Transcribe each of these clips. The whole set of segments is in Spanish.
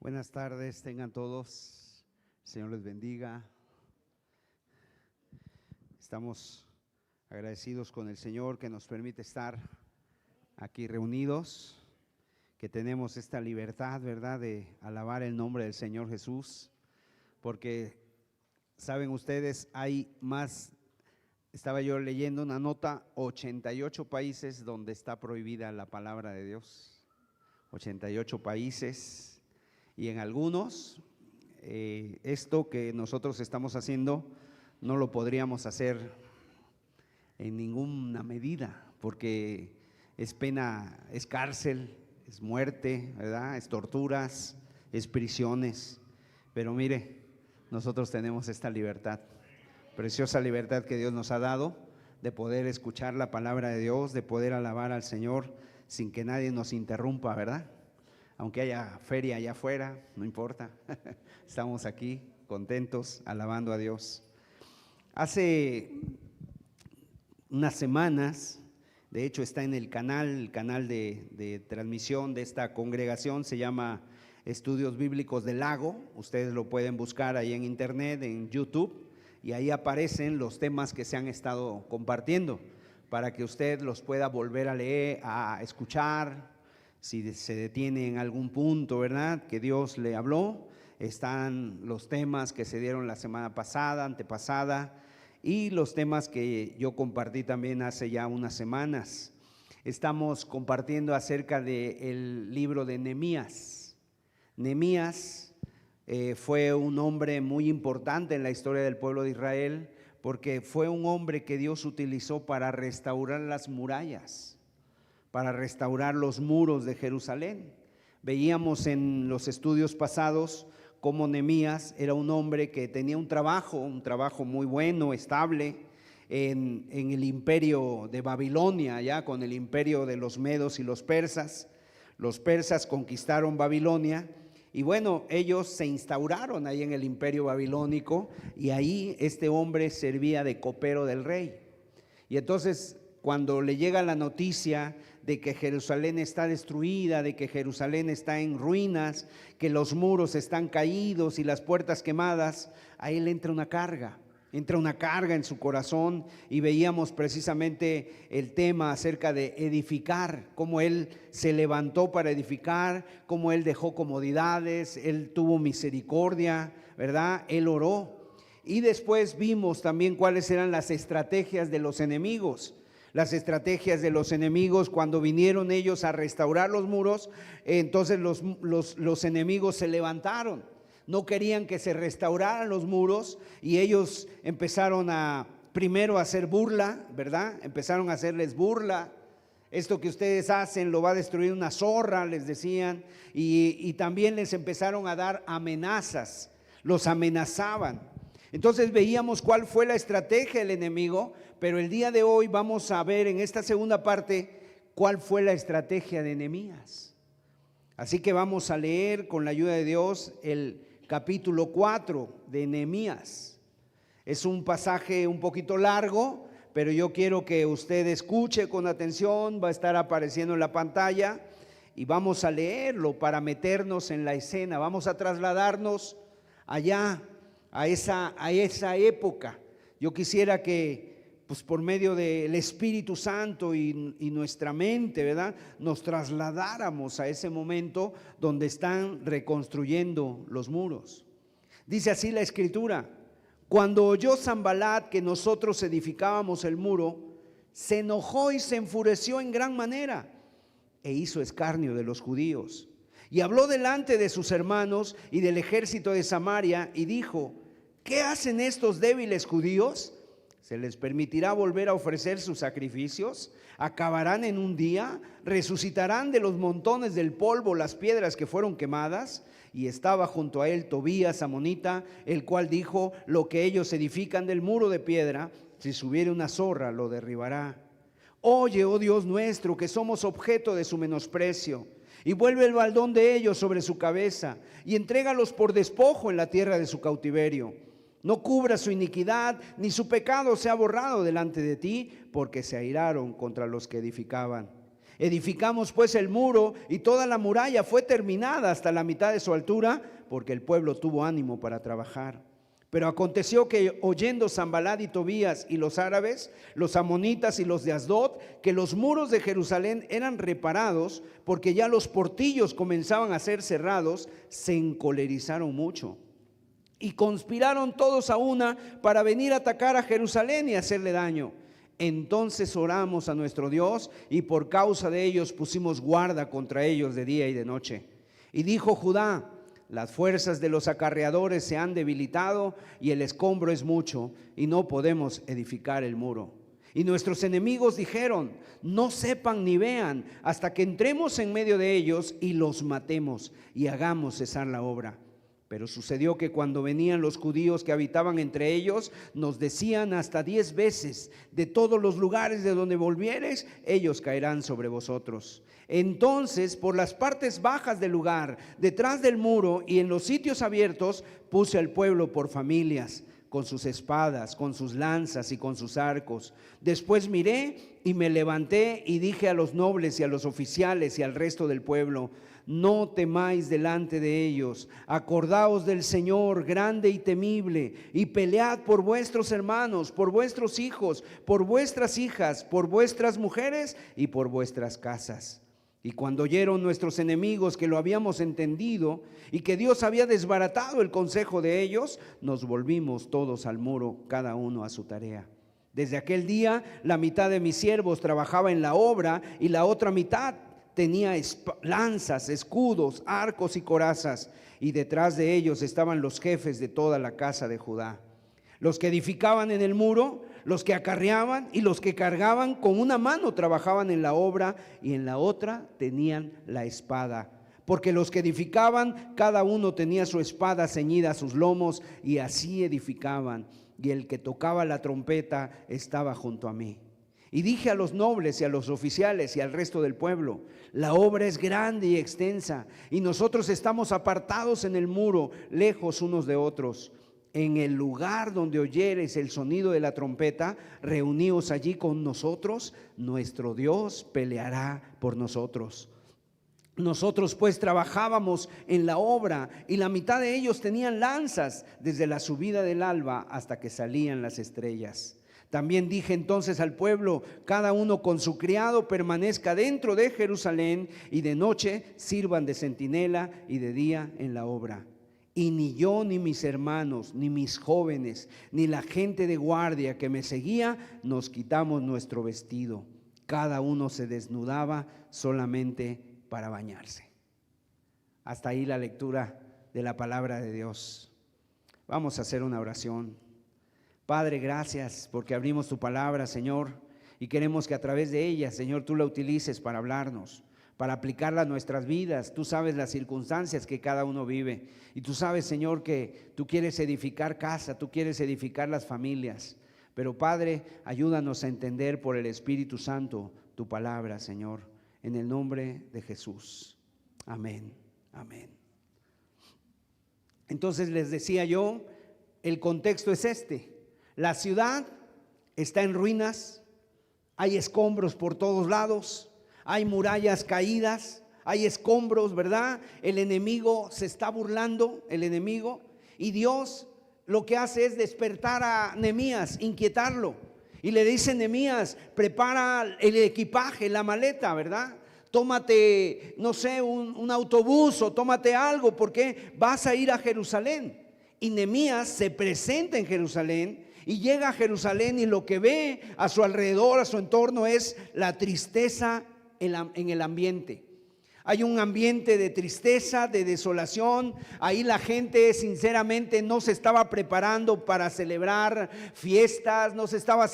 Buenas tardes, tengan todos. El Señor les bendiga. Estamos agradecidos con el Señor que nos permite estar aquí reunidos, que tenemos esta libertad, ¿verdad?, de alabar el nombre del Señor Jesús, porque saben ustedes, hay más, estaba yo leyendo una nota, 88 países donde está prohibida la palabra de Dios, 88 países. Y en algunos, esto que nosotros estamos haciendo, no lo podríamos hacer en ninguna medida, porque es pena, es cárcel, es muerte, ¿verdad?, es torturas, es prisiones. Pero mire, nosotros tenemos esta libertad, preciosa libertad que Dios nos ha dado, de poder escuchar la palabra de Dios, de poder alabar al Señor sin que nadie nos interrumpa, ¿verdad? Aunque haya feria allá afuera, no importa, estamos aquí contentos, alabando a Dios. Hace unas semanas, de hecho está en el canal de transmisión de esta congregación, se llama Estudios Bíblicos del Lago, ustedes lo pueden buscar ahí en internet, en YouTube, y ahí aparecen los temas que se han estado compartiendo, para que usted los pueda volver a leer, a escuchar. Si se detiene en algún punto, ¿verdad?, que Dios le habló, están los temas que se dieron la semana pasada, antepasada, y los temas que yo compartí también hace ya unas semanas. Estamos compartiendo acerca del libro de Nehemías. Nehemías fue un hombre muy importante en la historia del pueblo de Israel, porque fue un hombre que Dios utilizó para restaurar las murallas, para restaurar los muros de Jerusalén. Veíamos en los estudios pasados cómo Nehemías era un hombre que tenía un trabajo muy bueno, estable, en el imperio de Babilonia, ya con el imperio de los medos y los persas. Los persas conquistaron Babilonia y bueno, ellos se instauraron ahí en el imperio babilónico, y ahí este hombre servía de copero del rey. Y entonces, cuando le llega la noticia de que Jerusalén está destruida, de que Jerusalén está en ruinas, que los muros están caídos y las puertas quemadas, a él entra una carga en su corazón, y veíamos precisamente el tema acerca de edificar, cómo él se levantó para edificar, cómo él dejó comodidades, él tuvo misericordia, ¿verdad?, él oró. Y después vimos también cuáles eran las estrategias de los enemigos. Las estrategias de los enemigos cuando vinieron ellos a restaurar los muros, entonces los enemigos se levantaron, no querían que se restauraran los muros, y ellos empezaron primero a hacer burla, ¿verdad? Empezaron a hacerles burla. Esto que ustedes hacen lo va a destruir una zorra, les decían, y también les empezaron a dar amenazas, los amenazaban. Entonces veíamos cuál fue la estrategia del enemigo, pero el día de hoy vamos a ver en esta segunda parte cuál fue la estrategia de Nehemías. Así que vamos a leer con la ayuda de Dios el capítulo 4 de Nehemías. Es un pasaje un poquito largo, pero yo quiero que usted escuche con atención, va a estar apareciendo en la pantalla y vamos a leerlo para meternos en la escena, vamos a trasladarnos allá a esa época. Yo quisiera que pues por medio del Espíritu Santo y nuestra mente, ¿verdad?, nos trasladáramos a ese momento donde están reconstruyendo los muros. Dice así la Escritura: cuando oyó Sanballat que nosotros edificábamos el muro, se enojó y se enfureció en gran manera, e hizo escarnio de los judíos. Y habló delante de sus hermanos y del ejército de Samaria, y dijo: ¿qué hacen estos débiles judíos? ¿Se les permitirá volver a ofrecer sus sacrificios? ¿Acabarán en un día? ¿Resucitarán de los montones del polvo las piedras que fueron quemadas? Y estaba junto a él Tobías amonita, el cual dijo: lo que ellos edifican del muro de piedra, si subiere una zorra lo derribará. Oye, oh Dios nuestro, que somos objeto de su menosprecio, y vuelve el baldón de ellos sobre su cabeza, y entrégalos por despojo en la tierra de su cautiverio. No cubra su iniquidad, ni su pecado sea borrado delante de ti, porque se airaron contra los que edificaban. Edificamos pues el muro, y toda la muralla fue terminada hasta la mitad de su altura, porque el pueblo tuvo ánimo para trabajar. Pero aconteció que, oyendo Sanbalat y Tobías y los árabes, los amonitas y los de Asdod, que los muros de Jerusalén eran reparados, porque ya los portillos comenzaban a ser cerrados, se encolerizaron mucho y conspiraron todos a una para venir a atacar a Jerusalén y hacerle daño. Entonces oramos a nuestro Dios, y por causa de ellos pusimos guarda contra ellos de día y de noche. Y dijo Judá: las fuerzas de los acarreadores se han debilitado, y el escombro es mucho, y no podemos edificar el muro. Y nuestros enemigos dijeron: no sepan ni vean, hasta que entremos en medio de ellos y los matemos, y hagamos cesar la obra. Pero sucedió que cuando venían los judíos que habitaban entre ellos, nos decían hasta 10 veces: de todos los lugares de donde volviereis, ellos caerán sobre vosotros. Entonces, por las partes bajas del lugar, detrás del muro y en los sitios abiertos, puse al pueblo por familias, con sus espadas, con sus lanzas y con sus arcos. Después miré y me levanté y dije a los nobles y a los oficiales y al resto del pueblo: no temáis delante de ellos, acordaos del Señor grande y temible, y pelead por vuestros hermanos, por vuestros hijos, por vuestras hijas, por vuestras mujeres y por vuestras casas. Y cuando oyeron nuestros enemigos que lo habíamos entendido y que Dios había desbaratado el consejo de ellos, nos volvimos todos al muro, cada uno a su tarea. Desde aquel día la mitad de mis siervos trabajaba en la obra, y la otra mitad tenía lanzas, escudos, arcos y corazas, y detrás de ellos estaban los jefes de toda la casa de Judá, los que edificaban en el muro, los que acarreaban y los que cargaban. Con una mano trabajaban en la obra, y en la otra tenían la espada, porque los que edificaban, cada uno tenía su espada ceñida a sus lomos, y así edificaban. Y el que tocaba la trompeta estaba junto a mí. Y dije a los nobles y a los oficiales y al resto del pueblo: la obra es grande y extensa, y nosotros estamos apartados en el muro, lejos unos de otros. En el lugar donde oyereis el sonido de la trompeta, reuníos allí con nosotros, nuestro Dios peleará por nosotros. Nosotros pues trabajábamos en la obra, y la mitad de ellos tenían lanzas desde la subida del alba hasta que salían las estrellas. También dije entonces al pueblo: cada uno con su criado permanezca dentro de Jerusalén, y de noche sirvan de centinela y de día en la obra. Y ni yo, ni mis hermanos, ni mis jóvenes, ni la gente de guardia que me seguía, nos quitamos nuestro vestido. Cada uno se desnudaba solamente para bañarse. Hasta ahí la lectura de la palabra de Dios. Vamos a hacer una oración. Padre, gracias porque abrimos tu palabra, Señor, y queremos que a través de ella, Señor, tú la utilices para hablarnos, para aplicarla a nuestras vidas. Tú sabes las circunstancias que cada uno vive, y tú sabes, Señor, que tú quieres edificar casa, tú quieres edificar las familias. Pero Padre, ayúdanos a entender por el Espíritu Santo tu palabra, Señor, en el nombre de Jesús. Amén, amén. Entonces les decía yo, el contexto es este. La ciudad está en ruinas, hay escombros por todos lados, hay murallas caídas, hay escombros, ¿verdad? El enemigo se está burlando, el enemigo, y Dios lo que hace es despertar a Nehemías, inquietarlo, y le dice: Nehemías, prepara el equipaje, la maleta, ¿verdad? Tómate, no sé, un autobús, o tómate algo, porque vas a ir a Jerusalén. Y Nehemías se presenta en Jerusalén, y llega a Jerusalén, y lo que ve a su alrededor, a su entorno, es la tristeza en el ambiente. Hay un ambiente de tristeza, de desolación. Ahí la gente sinceramente no se estaba preparando para celebrar fiestas, no se estaba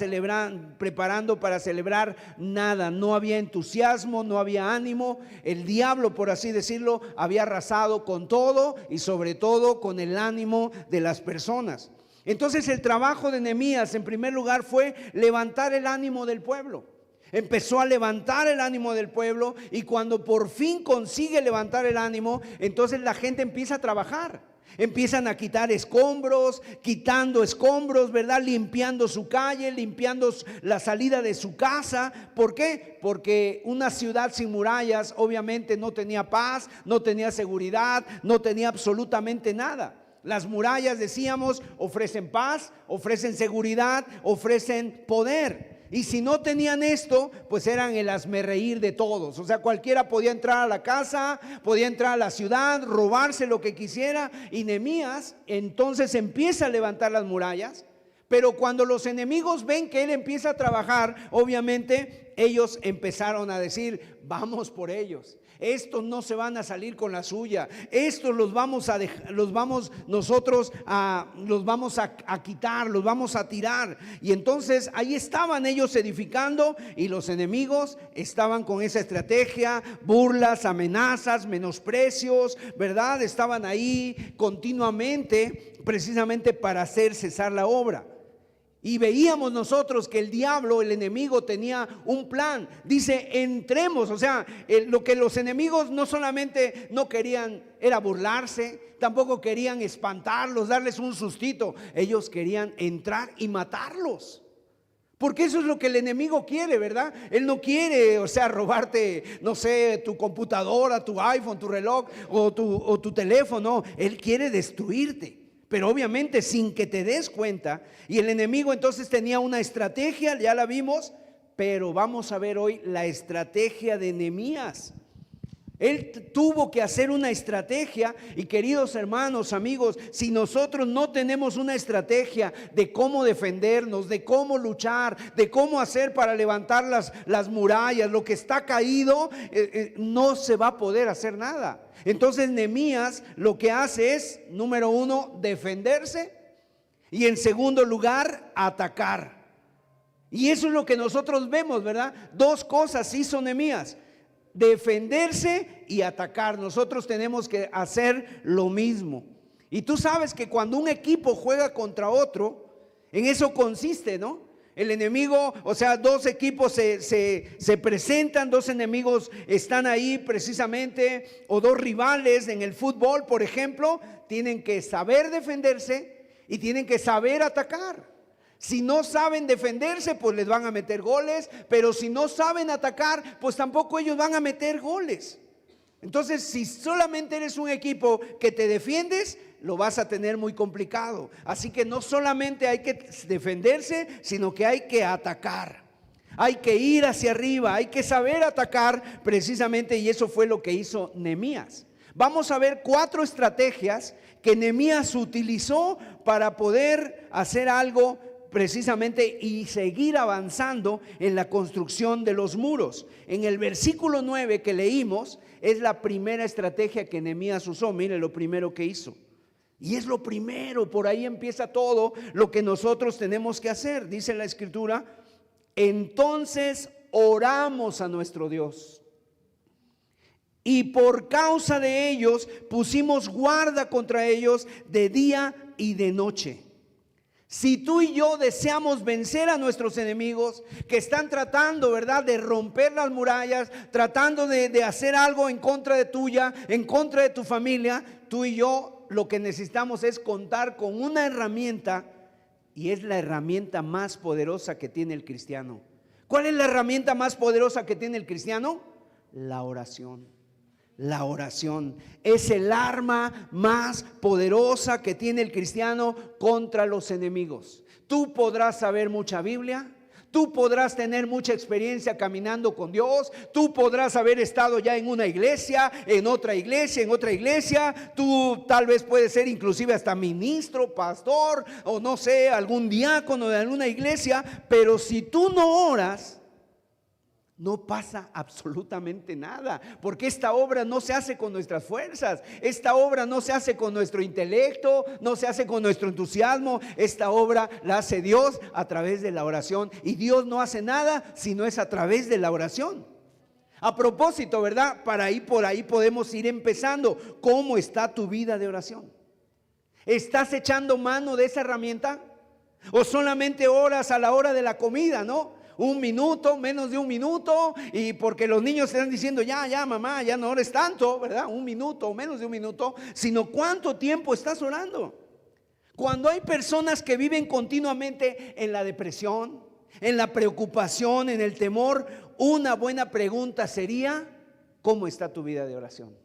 preparando para celebrar nada. No había entusiasmo, no había ánimo. El diablo, por así decirlo, había arrasado con todo, y sobre todo con el ánimo de las personas. Entonces el trabajo de Nehemías en primer lugar fue levantar el ánimo del pueblo. Empezó a levantar el ánimo del pueblo, y cuando por fin consigue levantar el ánimo, entonces la gente empieza a trabajar. Empiezan a quitar escombros, quitando escombros, ¿verdad? Limpiando su calle, limpiando la salida de su casa. ¿Por qué? Porque una ciudad sin murallas obviamente no tenía paz, no tenía seguridad, no tenía absolutamente nada. Las murallas, decíamos, ofrecen paz, ofrecen seguridad, ofrecen poder. Y si no tenían esto, pues eran el hazmerreír de todos. O sea, cualquiera podía entrar a la casa, podía entrar a la ciudad, robarse lo que quisiera. Y Nehemías entonces empieza a levantar las murallas. Pero cuando los enemigos ven que él empieza a trabajar, obviamente ellos empezaron a decir: vamos por ellos. Estos no se van a salir con la suya. Estos los vamos a quitar, los vamos a tirar. Y entonces ahí estaban ellos edificando, y los enemigos estaban con esa estrategia: burlas, amenazas, menosprecios, ¿verdad? Estaban ahí continuamente, precisamente para hacer cesar la obra. Y veíamos nosotros que el diablo, el enemigo, tenía un plan. Dice: entremos. O sea, lo que los enemigos no solamente no querían era burlarse, tampoco querían espantarlos, darles un sustito. Ellos querían entrar y matarlos. Porque eso es lo que el enemigo quiere, ¿verdad? Él no quiere, o sea, robarte, no sé, tu computadora, tu iPhone, tu reloj o tu teléfono. Él quiere destruirte, pero obviamente sin que te des cuenta. Y el enemigo entonces tenía una estrategia, ya la vimos, pero vamos a ver hoy la estrategia de Nehemías. Él tuvo que hacer una estrategia. Y queridos hermanos, amigos, si nosotros no tenemos una estrategia de cómo defendernos, de cómo luchar, de cómo hacer para levantar las murallas, lo que está caído, no se va a poder hacer nada. Entonces Nehemías lo que hace es, número uno, defenderse, y en segundo lugar, atacar. Y eso es lo que nosotros vemos, ¿verdad? Dos cosas hizo Nehemías: defenderse y atacar. Nosotros tenemos que hacer lo mismo. Y tú sabes que cuando un equipo juega contra otro, en eso consiste, ¿no? El enemigo, o sea, dos equipos se presentan, dos enemigos están ahí precisamente, o dos rivales en el fútbol, por ejemplo. Tienen que saber defenderse y tienen que saber atacar. Si no saben defenderse, pues les van a meter goles, pero si no saben atacar, pues tampoco ellos van a meter goles. Entonces, si solamente eres un equipo que te defiendes, lo vas a tener muy complicado. Así que no solamente hay que defenderse, sino que hay que atacar. Hay que ir hacia arriba, hay que saber atacar precisamente, y eso fue lo que hizo Nehemías. Vamos a ver 4 estrategias que Nehemías utilizó para poder hacer algo precisamente y seguir avanzando en la construcción de los muros. En el versículo 9 que leímos es la primera estrategia que Nehemías usó. Mire lo primero que hizo. Y es lo primero, por ahí empieza todo lo que nosotros tenemos que hacer. Dice la escritura: entonces oramos a nuestro Dios, y por causa de ellos pusimos guarda contra ellos de día y de noche. Si tú y yo deseamos vencer a nuestros enemigos que están tratando, ¿verdad?, de romper las murallas, tratando de hacer algo en contra de tuya, en contra de tu familia, tú y yo lo que necesitamos es contar con una herramienta, y es la herramienta más poderosa que tiene el cristiano. ¿Cuál es la herramienta más poderosa que tiene el cristiano? La oración. La oración es el arma más poderosa que tiene el cristiano contra los enemigos. Tú podrás saber mucha Biblia, tú podrás tener mucha experiencia caminando con Dios, tú podrás haber estado ya en una iglesia, en otra iglesia, tú tal vez puedes ser inclusive hasta ministro, pastor, o no sé, algún diácono de alguna iglesia, pero si tú no oras, no pasa absolutamente nada, porque esta obra no se hace con nuestras fuerzas, esta obra no se hace con nuestro intelecto, no se hace con nuestro entusiasmo. Esta obra la hace Dios a través de la oración, y Dios no hace nada si no es a través de la oración. A propósito, ¿verdad? Por ahí podemos ir empezando. ¿Cómo está tu vida de oración? ¿Estás echando mano de esa herramienta? ¿O solamente oras a la hora de la comida, no? un minuto, menos de un minuto, y porque los niños están diciendo, ya mamá, ya no ores tanto, ¿verdad? Un minuto o menos de un minuto, sino cuánto tiempo estás orando. Cuando hay personas que viven continuamente en la depresión, en la preocupación, en el temor, una buena pregunta sería, ¿cómo está tu vida de oración?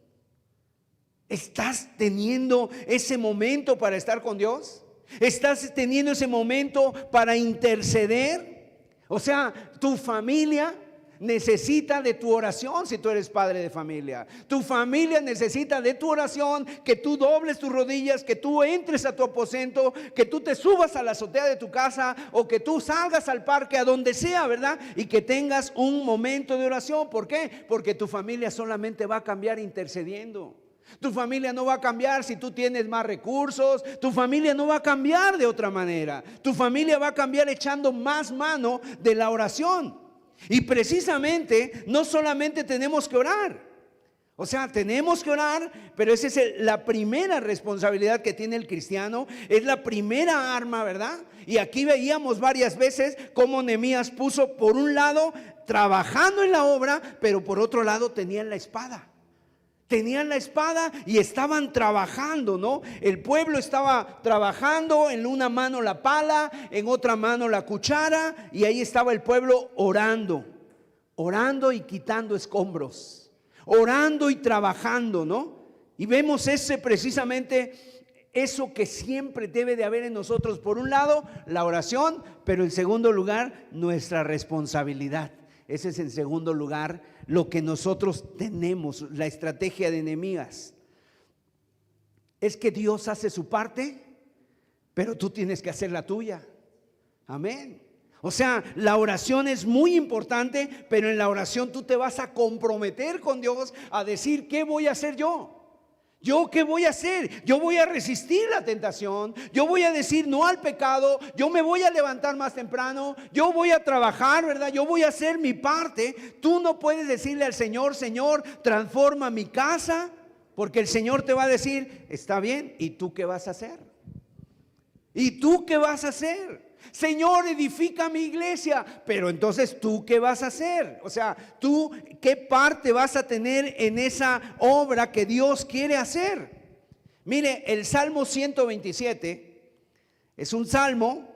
¿Estás teniendo ese momento para estar con Dios? ¿Estás teniendo ese momento para interceder? O sea, tu familia necesita de tu oración si tú eres padre de familia. Tu familia necesita de tu oración, que tú dobles tus rodillas, que tú entres a tu aposento, que tú te subas a la azotea de tu casa o que tú salgas al parque, a donde sea, ¿verdad? Y que tengas un momento de oración. ¿Por qué? Porque tu familia solamente va a cambiar intercediendo. Tu familia no va a cambiar si tú tienes más recursos. Tu familia no va a cambiar de otra manera. Tu familia va a cambiar echando más mano de la oración. Y precisamente no solamente tenemos que orar, o sea, tenemos que orar, pero esa es la primera responsabilidad que tiene el cristiano, es la primera arma, ¿verdad? Y aquí veíamos varias veces cómo Nehemías puso por un lado trabajando en la obra, pero por otro lado tenían la espada. Tenían la espada y estaban trabajando, ¿no? El pueblo estaba trabajando, en una mano la pala, en otra mano la cuchara, y ahí estaba el pueblo orando y quitando escombros, orando y trabajando, ¿no? Y vemos precisamente eso que siempre debe de haber en nosotros. Por un lado, la oración, pero en segundo lugar, nuestra responsabilidad. Ese es en segundo lugar lo que nosotros tenemos, la estrategia de Nehemías. Es que Dios hace su parte, pero tú tienes que hacer la tuya. Amén. O sea, la oración es muy importante, pero en la oración tú te vas a comprometer con Dios a decir, ¿qué voy a hacer yo? ¿Yo qué voy a hacer? Yo voy a resistir la tentación, yo voy a decir no al pecado, yo me voy a levantar más temprano, yo voy a trabajar, ¿verdad? Yo voy a hacer mi parte. Tú no puedes decirle al Señor, Señor, transforma mi casa, porque el Señor te va a decir, está bien, ¿y tú qué vas a hacer? ¿Y tú qué vas a hacer? Señor, edifica mi iglesia, pero entonces ¿tú qué vas a hacer? O sea, ¿tú qué parte vas a tener en esa obra que Dios quiere hacer? Mire, el Salmo 127 es un salmo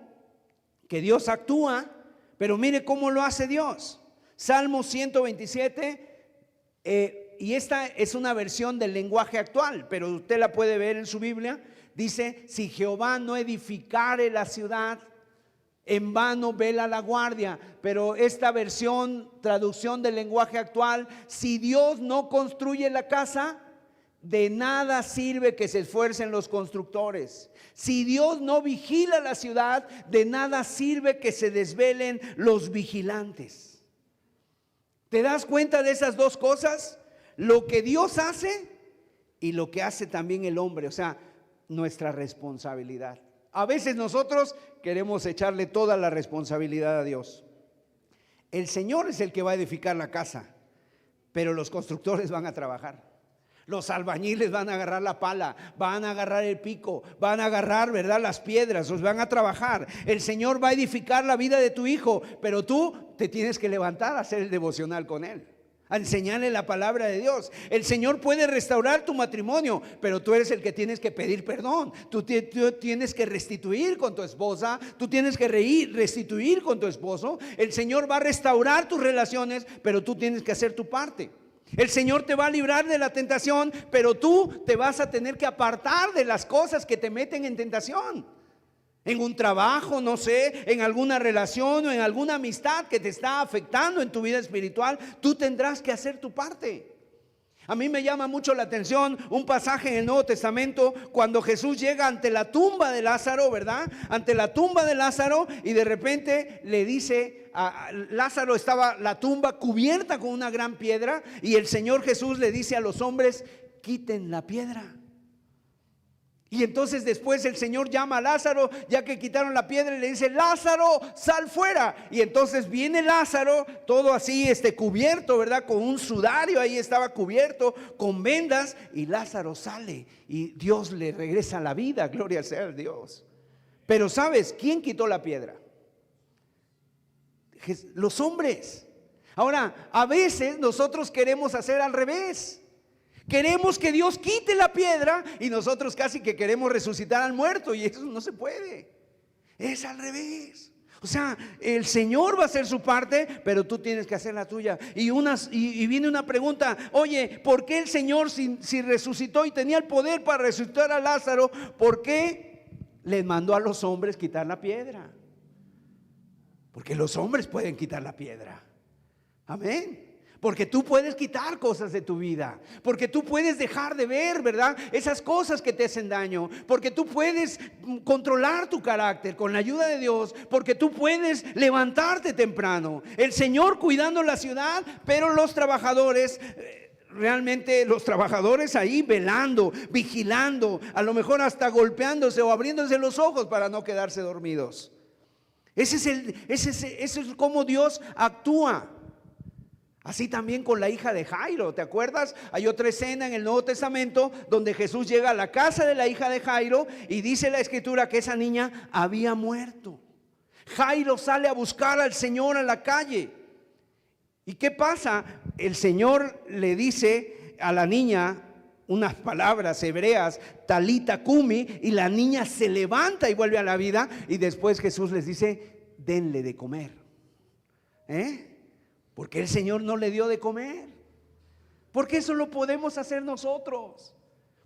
que Dios actúa, pero mire cómo lo hace Dios. Salmo 127, y esta es una versión del lenguaje actual, pero usted la puede ver en su Biblia. Dice, si Jehová no edificare la ciudad, en vano vela la guardia. Pero esta versión, traducción del lenguaje actual, si Dios no construye la casa, de nada sirve que se esfuercen los constructores. Si Dios no vigila la ciudad, de nada sirve que se desvelen los vigilantes. ¿Te das cuenta de esas dos cosas? Lo que Dios hace y lo que hace también el hombre, o sea, nuestra responsabilidad. A veces nosotros queremos echarle toda la responsabilidad a Dios. El Señor es el que va a edificar la casa, pero los constructores van a trabajar. Los albañiles van a agarrar la pala, van a agarrar el pico, van a agarrar, ¿verdad?, las piedras, los van a trabajar. El Señor va a edificar la vida de tu hijo, pero tú te tienes que levantar a hacer el devocional con él, a enseñarle la palabra de Dios. El Señor puede restaurar tu matrimonio, pero tú eres el que tienes que pedir perdón. Tú tienes que restituir con tu esposa, tú tienes que restituir con tu esposo. El Señor va a restaurar tus relaciones, pero tú tienes que hacer tu parte. El Señor te va a librar de la tentación, pero tú te vas a tener que apartar de las cosas que te meten en tentación. En un trabajo, no sé, en alguna relación o en alguna amistad que te está afectando en tu vida espiritual, tú tendrás que hacer tu parte. A mí me llama mucho la atención un pasaje en el Nuevo Testamento cuando Jesús llega ante la tumba de Lázaro, ¿verdad? Ante la tumba de Lázaro, y de repente le dice a Lázaro, estaba la tumba cubierta con una gran piedra, y el Señor Jesús le dice a los hombres, quiten la piedra. Y entonces después el Señor llama a Lázaro, ya que quitaron la piedra, y le dice, Lázaro, sal fuera. Y entonces viene Lázaro, todo así cubierto, ¿verdad? Con un sudario, ahí estaba cubierto, con vendas, y Lázaro sale, y Dios le regresa la vida, gloria sea a Dios. Pero ¿sabes quién quitó la piedra? los hombres. Ahora, a veces nosotros queremos hacer al revés. Queremos que Dios quite la piedra y nosotros casi que queremos resucitar al muerto, y eso no se puede. Es al revés. O sea, el Señor va a hacer su parte, pero tú tienes que hacer la tuya. Y viene una pregunta: oye, ¿por qué el Señor, si resucitó y tenía el poder para resucitar a Lázaro, por qué les mandó a los hombres quitar la piedra? Porque los hombres pueden quitar la piedra. Amén. Porque tú puedes quitar cosas de tu vida, porque tú puedes dejar de ver, ¿verdad?, esas cosas que te hacen daño, porque tú puedes controlar tu carácter con la ayuda de Dios, porque tú puedes levantarte temprano. El Señor cuidando la ciudad, pero los trabajadores, realmente los trabajadores ahí velando, vigilando, a lo mejor hasta golpeándose o abriéndose los ojos para no quedarse dormidos. Ese es cómo Dios actúa. Así también con la hija de Jairo, ¿te acuerdas? Hay otra escena en el Nuevo Testamento donde Jesús llega a la casa de la hija de Jairo y dice la Escritura que esa niña había muerto. Jairo sale a buscar al Señor a la calle. ¿Y qué pasa? El Señor le dice a la niña unas palabras hebreas, talita cumi, y la niña se levanta y vuelve a la vida. Y después Jesús les dice: denle de comer. Porque el Señor no le dio de comer. Porque eso lo podemos hacer nosotros.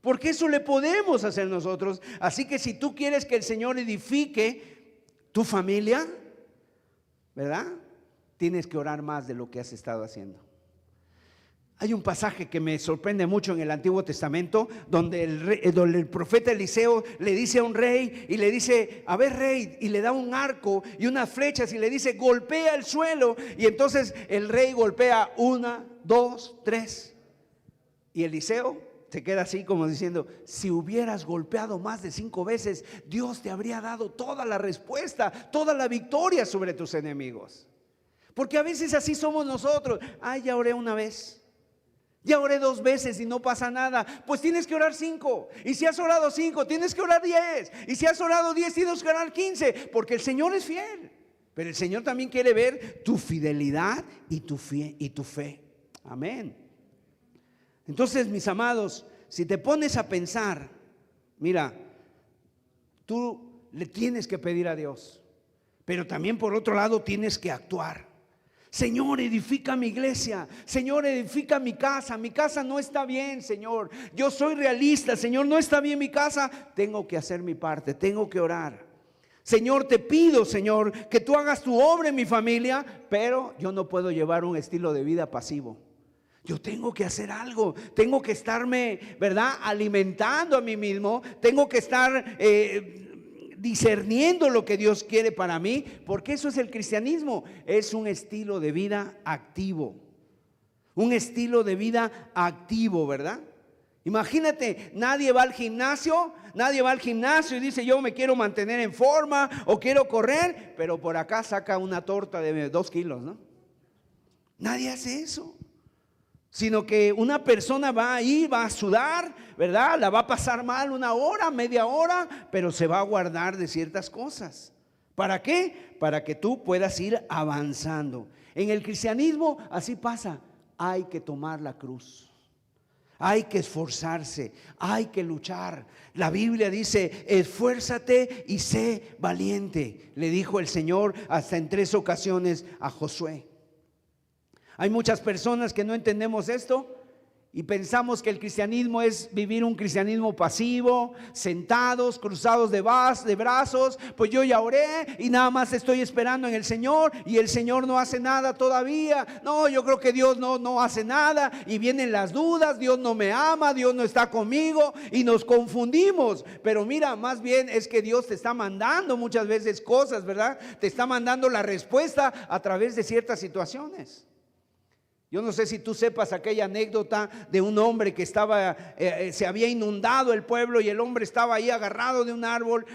Porque eso le podemos hacer nosotros. Así que si tú quieres que el Señor edifique tu familia, ¿verdad?, tienes que orar más de lo que has estado haciendo. Hay un pasaje que me sorprende mucho en el Antiguo Testamento donde el profeta Eliseo le dice a un rey y le dice: a ver, rey, y le da un arco y unas flechas y le dice: golpea el suelo. Y entonces el rey golpea 1, 2, 3, y Eliseo se queda así como diciendo: si hubieras golpeado más de 5 veces, Dios te habría dado toda la respuesta, toda la victoria sobre tus enemigos. Porque a veces así somos nosotros. Ay, ya oré una vez, ya oré 2 veces y no pasa nada. Pues tienes que orar 5. Y si has orado 5, tienes que orar 10. Y si has orado 10, tienes que orar 15. Porque el Señor es fiel. Pero el Señor también quiere ver tu fidelidad y tu fe. Amén. Entonces, mis amados, si te pones a pensar, mira, tú le tienes que pedir a Dios, pero también por otro lado tienes que actuar. Señor, edifica mi iglesia. Señor, edifica mi casa. Mi casa no está bien, Señor. Yo soy realista, Señor, no está bien mi casa. Tengo que hacer mi parte, tengo que orar. Señor, te pido, Señor, que tú hagas tu obra en mi familia, pero yo no puedo llevar un estilo de vida pasivo. Yo tengo que hacer algo, tengo que estarme, ¿verdad?, alimentando a mí mismo. Tengo que estar discerniendo lo que Dios quiere para mí, porque eso es el cristianismo. Es un estilo de vida activo. Un estilo de vida activo, ¿verdad? Imagínate, nadie va al gimnasio y dice: yo me quiero mantener en forma o quiero correr, pero por acá saca una torta de 2 kilos, ¿no? Nadie hace eso. Sino que una persona va ahí, va a sudar, ¿verdad? La va a pasar mal 1 hora, media hora, pero se va a guardar de ciertas cosas. ¿Para qué? Para que tú puedas ir avanzando. En el cristianismo así pasa. Hay que tomar la cruz. Hay que esforzarse, hay que luchar. La Biblia dice: esfuérzate y sé valiente, le dijo el Señor hasta en 3 ocasiones a Josué. Hay muchas personas que no entendemos esto y pensamos que el cristianismo es vivir un cristianismo pasivo, sentados, cruzados de brazos. Pues yo ya oré y nada más estoy esperando en el Señor y el Señor no hace nada todavía. No, yo creo que Dios no hace nada, y vienen las dudas: Dios no me ama, Dios no está conmigo, y nos confundimos. Pero mira, más bien es que Dios te está mandando muchas veces cosas, ¿verdad? Te está mandando la respuesta a través de ciertas situaciones. Yo no sé si tú sepas aquella anécdota de un hombre que se había inundado el pueblo, y el hombre estaba ahí agarrado de un árbol,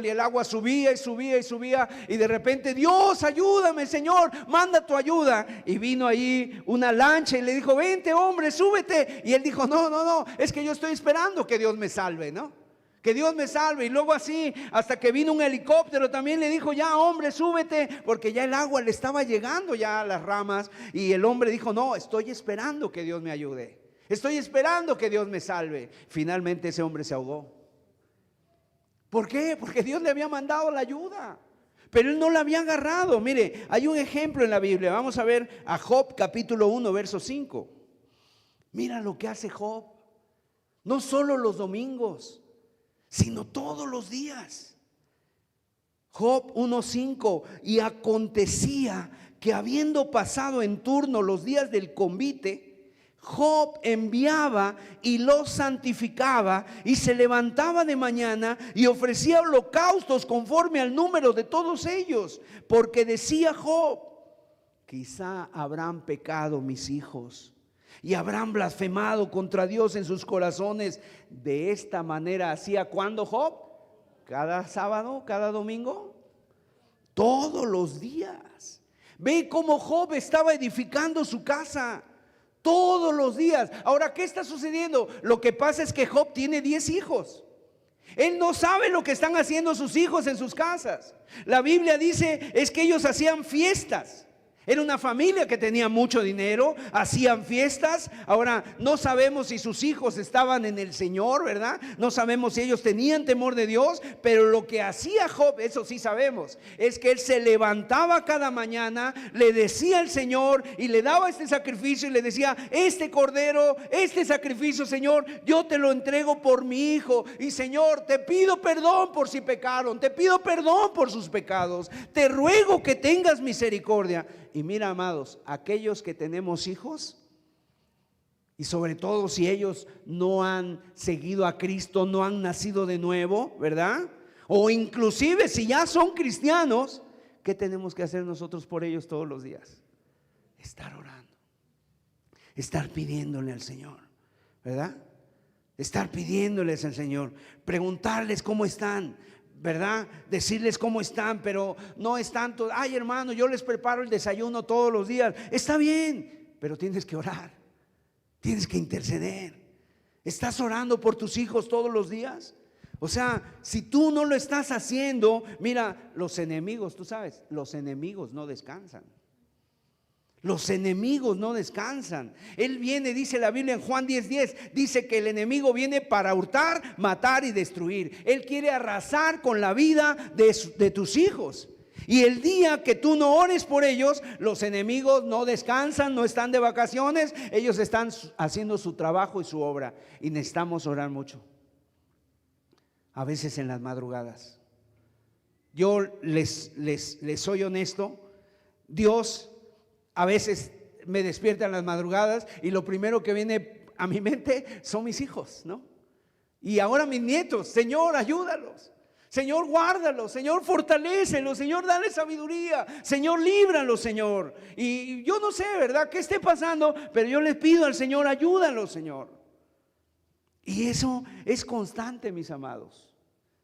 y el agua subía y subía y subía, y de repente: Dios, ayúdame, Señor, manda tu ayuda. Y vino ahí una lancha y le dijo: vente, hombre, súbete. Y él dijo: no, es que yo estoy esperando que Dios me salve, ¿no? que Dios me salve. Y luego así, hasta que vino un helicóptero, también le dijo, ya hombre, súbete, porque ya el agua le estaba llegando ya a las ramas. Y el hombre dijo, no, estoy esperando que Dios me ayude, estoy esperando que Dios me salve. Finalmente ese hombre se ahogó. ¿Por qué? Porque Dios le había mandado la ayuda, pero él no la había agarrado. Mire, hay un ejemplo en la Biblia. Vamos a ver a Job capítulo 1, verso 5. Mira lo que hace Job. No solo los domingos, sino todos los días. Job 1:5. Y acontecía que habiendo pasado en turno los días del convite, Job enviaba y los santificaba, y se levantaba de mañana y ofrecía holocaustos conforme al número de todos ellos, porque decía Job: quizá habrán pecado mis hijos y habrán blasfemado contra Dios en sus corazones. De esta manera hacía, ¿cuándo Job? Cada sábado, cada domingo, todos los días. Ve cómo Job estaba edificando su casa todos los días. Ahora, ¿qué está sucediendo? Lo que pasa es que Job tiene 10 hijos. Él no sabe lo que están haciendo sus hijos en sus casas. La Biblia dice es que ellos hacían fiestas. Era una familia que tenía mucho dinero, hacían fiestas. Ahora, no sabemos si sus hijos estaban en el Señor, ¿verdad? No sabemos si ellos tenían temor de Dios, pero lo que hacía Job, eso sí sabemos, es que él se levantaba cada mañana, le decía al Señor y le daba este sacrificio y le decía: este cordero, este sacrificio, Señor, yo te lo entrego por mi hijo. Y Señor, te pido perdón por si pecaron, te pido perdón por sus pecados, te ruego que tengas misericordia. Y mira, amados, aquellos que tenemos hijos, y sobre todo si ellos no han seguido a Cristo, no han nacido de nuevo, ¿verdad? O inclusive si ya son cristianos, ¿qué tenemos que hacer nosotros por ellos todos los días? Estar orando, estar pidiéndole al Señor, ¿verdad? Estar pidiéndoles al Señor, preguntarles cómo están, ¿verdad? Decirles cómo están, pero no es tanto: ay, hermano, yo les preparo el desayuno todos los días. Está bien, pero tienes que orar, tienes que interceder. ¿Estás orando por tus hijos todos los días? O sea, si tú no lo estás haciendo, mira, los enemigos, tú sabes, los enemigos no descansan. Los enemigos no descansan. Él viene, dice la Biblia en Juan 10:10, dice que el enemigo viene para hurtar, matar y destruir. Él quiere arrasar con la vida de tus hijos. Y el día que tú no ores por ellos, los enemigos no descansan, no están de vacaciones. Ellos están haciendo su trabajo y su obra. Y necesitamos orar mucho. A veces en las madrugadas. Yo les soy honesto. Dios a veces me despierta en las madrugadas y lo primero que viene a mi mente son mis hijos, ¿no? Y ahora mis nietos. Señor, ayúdalos. Señor, guárdalos. Señor, fortalécelos. Señor, dale sabiduría. Señor, líbralos, Señor. Y yo no sé, ¿verdad?, qué esté pasando, pero yo les pido al Señor: ayúdalos, Señor. Y eso es constante, mis amados.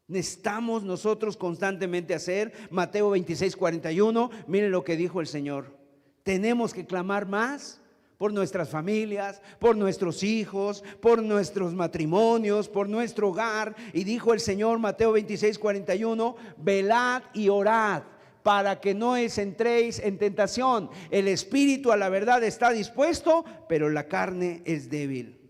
Necesitamos nosotros constantemente hacer. Mateo 26:41, miren lo que dijo el Señor. Tenemos que clamar más por nuestras familias, por nuestros hijos, por nuestros matrimonios, por nuestro hogar. Y dijo el Señor, Mateo 26:41, velad y orad para que no entréis en tentación. El espíritu a la verdad está dispuesto, pero la carne es débil.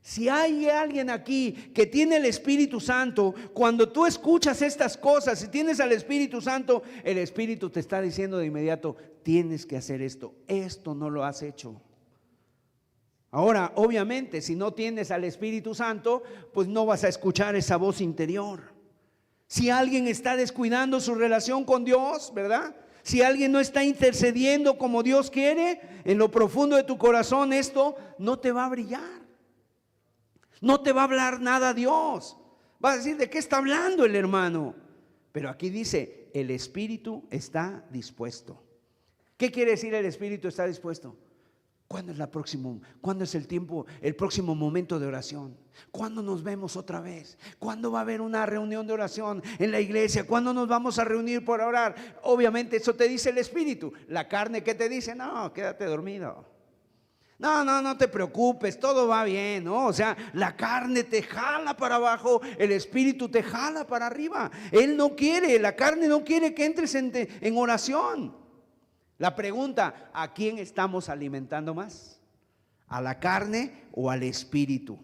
Si hay alguien aquí que tiene el Espíritu Santo, cuando tú escuchas estas cosas, si tienes al Espíritu Santo, el Espíritu te está diciendo de inmediato: tienes que hacer esto, esto no lo has hecho. Ahora, obviamente, si no tienes al Espíritu Santo, pues no vas a escuchar esa voz interior. Si alguien está descuidando su relación con Dios, ¿verdad? Si alguien no está intercediendo como Dios quiere, en lo profundo de tu corazón, esto no te va a brillar. No te va a hablar nada Dios. Vas a decir: ¿de qué está hablando el hermano? Pero aquí dice: el espíritu está dispuesto. ¿Qué quiere decir el espíritu está dispuesto? ¿Cuándo es el tiempo, el próximo momento de oración? ¿Cuándo nos vemos otra vez? ¿Cuándo va a haber una reunión de oración en la iglesia? ¿Cuándo nos vamos a reunir para orar? Obviamente eso te dice el espíritu. La carne, ¿qué te dice? No, quédate dormido. No te preocupes, todo va bien, ¿no? O sea, la carne te jala para abajo, el espíritu te jala para arriba. Él no quiere, la carne no quiere que entres en oración. La pregunta, ¿a quién estamos alimentando más? ¿A la carne o al espíritu?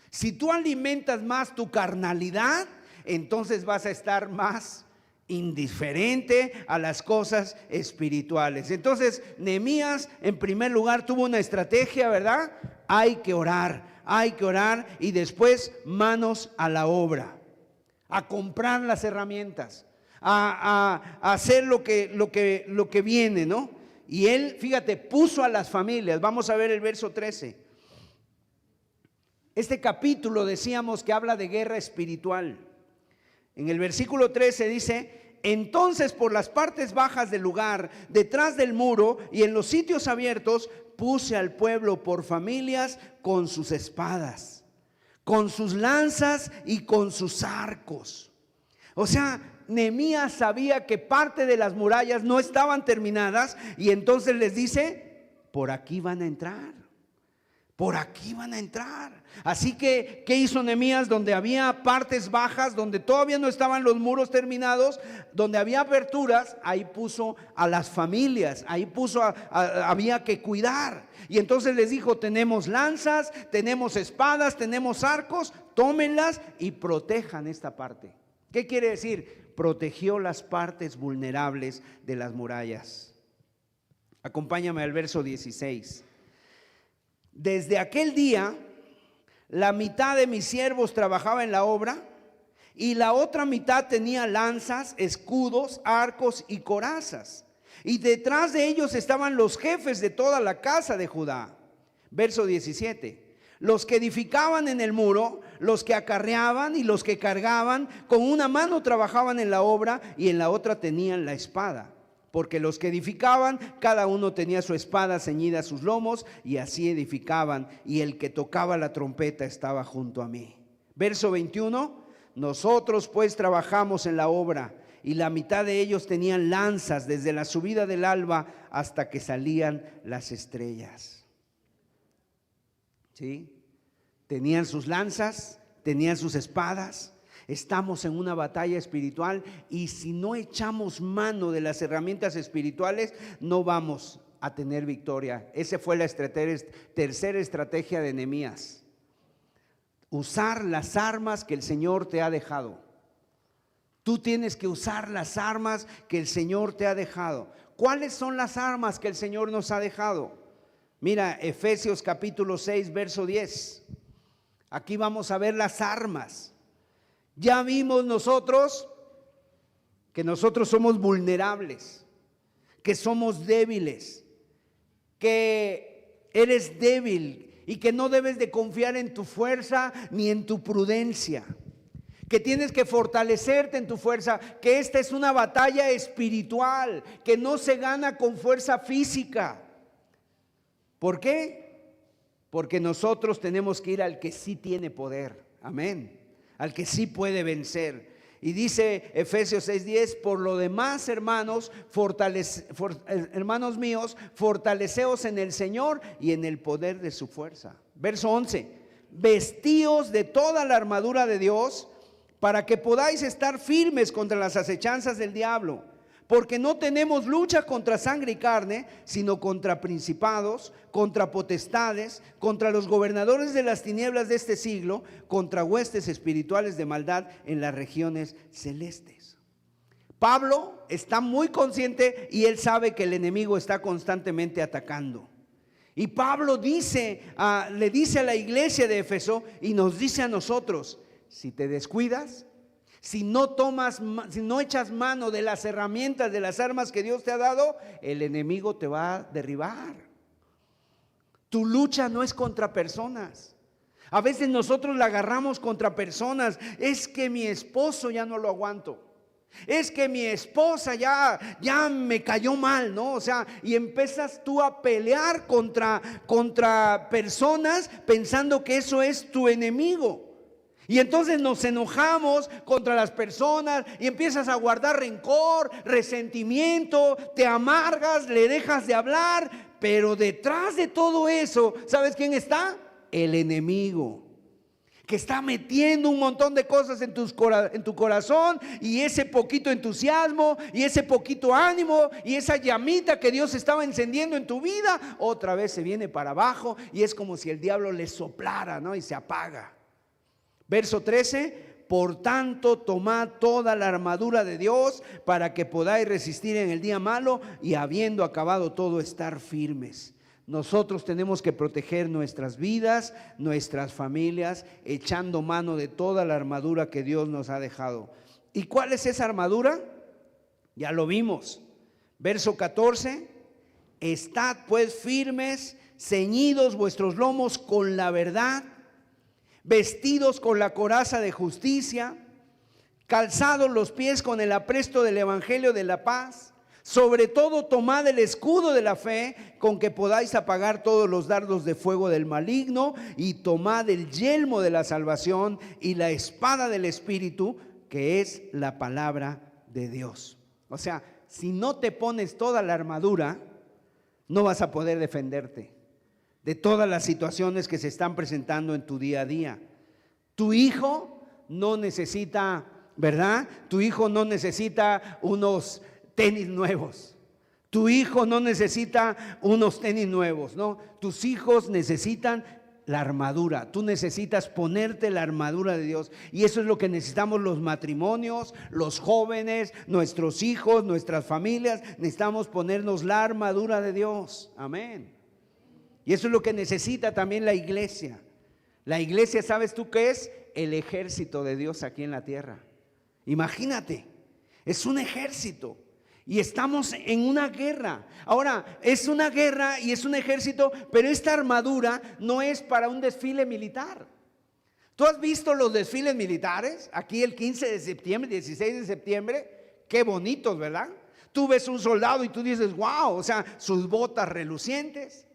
Si tú alimentas más tu carnalidad, entonces vas a estar más indiferente a las cosas espirituales. Entonces, Nehemías en primer lugar tuvo una estrategia, ¿verdad? Hay que orar y después manos a la obra, a comprar las herramientas, a hacer lo que viene, ¿no? Y él, fíjate, puso a las familias. Vamos a ver el verso 13. Este capítulo decíamos que habla de guerra espiritual. En el versículo 13 dice: entonces por las partes bajas del lugar, detrás del muro y en los sitios abiertos, puse al pueblo por familias con sus espadas, con sus lanzas y con sus arcos. O sea, Nehemías sabía que parte de las murallas no estaban terminadas y entonces les dice: por aquí van a entrar. Por aquí van a entrar. Así que, ¿qué hizo Nehemías? Donde había partes bajas, donde todavía no estaban los muros terminados, donde había aberturas, ahí puso a las familias, ahí puso había que cuidar. Y entonces les dijo: tenemos lanzas, tenemos espadas, tenemos arcos, tómenlas y protejan esta parte. ¿Qué quiere decir? Protegió las partes vulnerables de las murallas. Acompáñame al verso 16. Desde aquel día, la mitad de mis siervos trabajaba en la obra y la otra mitad tenía lanzas, escudos, arcos y corazas. Y detrás de ellos estaban los jefes de toda la casa de Judá. Verso 17. Los que edificaban en el muro, los que acarreaban y los que cargaban, con una mano trabajaban en la obra y en la otra tenían la espada. Porque los que edificaban, cada uno tenía su espada ceñida a sus lomos, y así edificaban, y el que tocaba la trompeta estaba junto a mí. Verso 21, nosotros pues trabajamos en la obra, y la mitad de ellos tenían lanzas desde la subida del alba hasta que salían las estrellas. ¿Sí? Tenían sus lanzas, tenían sus espadas. Estamos en una batalla espiritual y si no echamos mano de las herramientas espirituales, no vamos a tener victoria. Esa fue la tercera estrategia de Nehemías. Usar las armas que el Señor te ha dejado. Tú tienes que usar las armas que el Señor te ha dejado. ¿Cuáles son las armas que el Señor nos ha dejado? Mira, Efesios capítulo 6, verso 10. Aquí vamos a ver las armas. Ya vimos nosotros que nosotros somos vulnerables, que somos débiles, que eres débil y que no debes de confiar en tu fuerza ni en tu prudencia, que tienes que fortalecerte en tu fuerza, que esta es una batalla espiritual, que no se gana con fuerza física. ¿Por qué? Porque nosotros tenemos que ir al que sí tiene poder. Amén. Al que sí puede vencer. Y dice Efesios 6:10: por lo demás, hermanos, hermanos míos, fortaleceos en el Señor y en el poder de su fuerza. Verso 11: vestíos de toda la armadura de Dios para que podáis estar firmes contra las acechanzas del diablo. Porque no tenemos lucha contra sangre y carne, sino contra principados, contra potestades, contra los gobernadores de las tinieblas de este siglo, contra huestes espirituales de maldad en las regiones celestes. Pablo está muy consciente y él sabe que el enemigo está constantemente atacando. Y Pablo le dice a la iglesia de Éfeso y nos dice a nosotros: si te descuidas, si no echas mano de las herramientas, de las armas que Dios te ha dado, el enemigo te va a derribar. Tu lucha no es contra personas. A veces nosotros la agarramos contra personas. Es que mi esposo ya no lo aguanto. Es que mi esposa ya me cayó mal, ¿no? O sea, y empiezas tú a pelear contra personas pensando que eso es tu enemigo. Y entonces nos enojamos contra las personas y empiezas a guardar rencor, resentimiento, te amargas, le dejas de hablar, Pero detrás de todo eso, ¿sabes quién está? El enemigo, que está metiendo un montón de cosas en tu corazón, y ese poquito entusiasmo y ese poquito ánimo y esa llamita que Dios estaba encendiendo en tu vida, otra vez se viene para abajo, y es como si el diablo le soplara, ¿no? Y se apaga. Verso 13: por tanto, tomad toda la armadura de Dios para que podáis resistir en el día malo, y habiendo acabado todo, estar firmes. Nosotros tenemos que proteger nuestras vidas, nuestras familias, echando mano de toda la armadura que Dios nos ha dejado. ¿Y cuál es esa armadura? Ya lo vimos. Verso 14: estad pues firmes, ceñidos vuestros lomos con la verdad, vestidos con la coraza de justicia, calzados los pies con el apresto del evangelio de la paz. Sobre todo tomad el escudo de la fe, con que podáis apagar todos los dardos de fuego del maligno, y tomad el yelmo de la salvación y la espada del Espíritu, que es la palabra de Dios. O sea, si no te pones toda la armadura, no vas a poder defenderte de todas las situaciones que se están presentando en tu día a día. Tu hijo no necesita, ¿verdad? Tu hijo no necesita unos tenis nuevos. Tu hijo no necesita unos tenis nuevos, ¿no? Tus hijos necesitan la armadura. Tú necesitas ponerte la armadura de Dios. Y eso es lo que necesitamos los matrimonios, los jóvenes, nuestros hijos, nuestras familias. Necesitamos ponernos la armadura de Dios. Amén. Y eso es lo que necesita también la iglesia. La iglesia, ¿sabes tú qué es? El ejército de Dios aquí en la tierra. Imagínate, es un ejército. Y estamos en una guerra. Ahora, es una guerra y es un ejército, pero esta armadura no es para un desfile militar. ¿Tú has visto los desfiles militares? Aquí el 15 de septiembre, 16 de septiembre. Qué bonitos, ¿verdad? Tú ves un soldado y tú dices, wow, o sea, sus botas relucientes,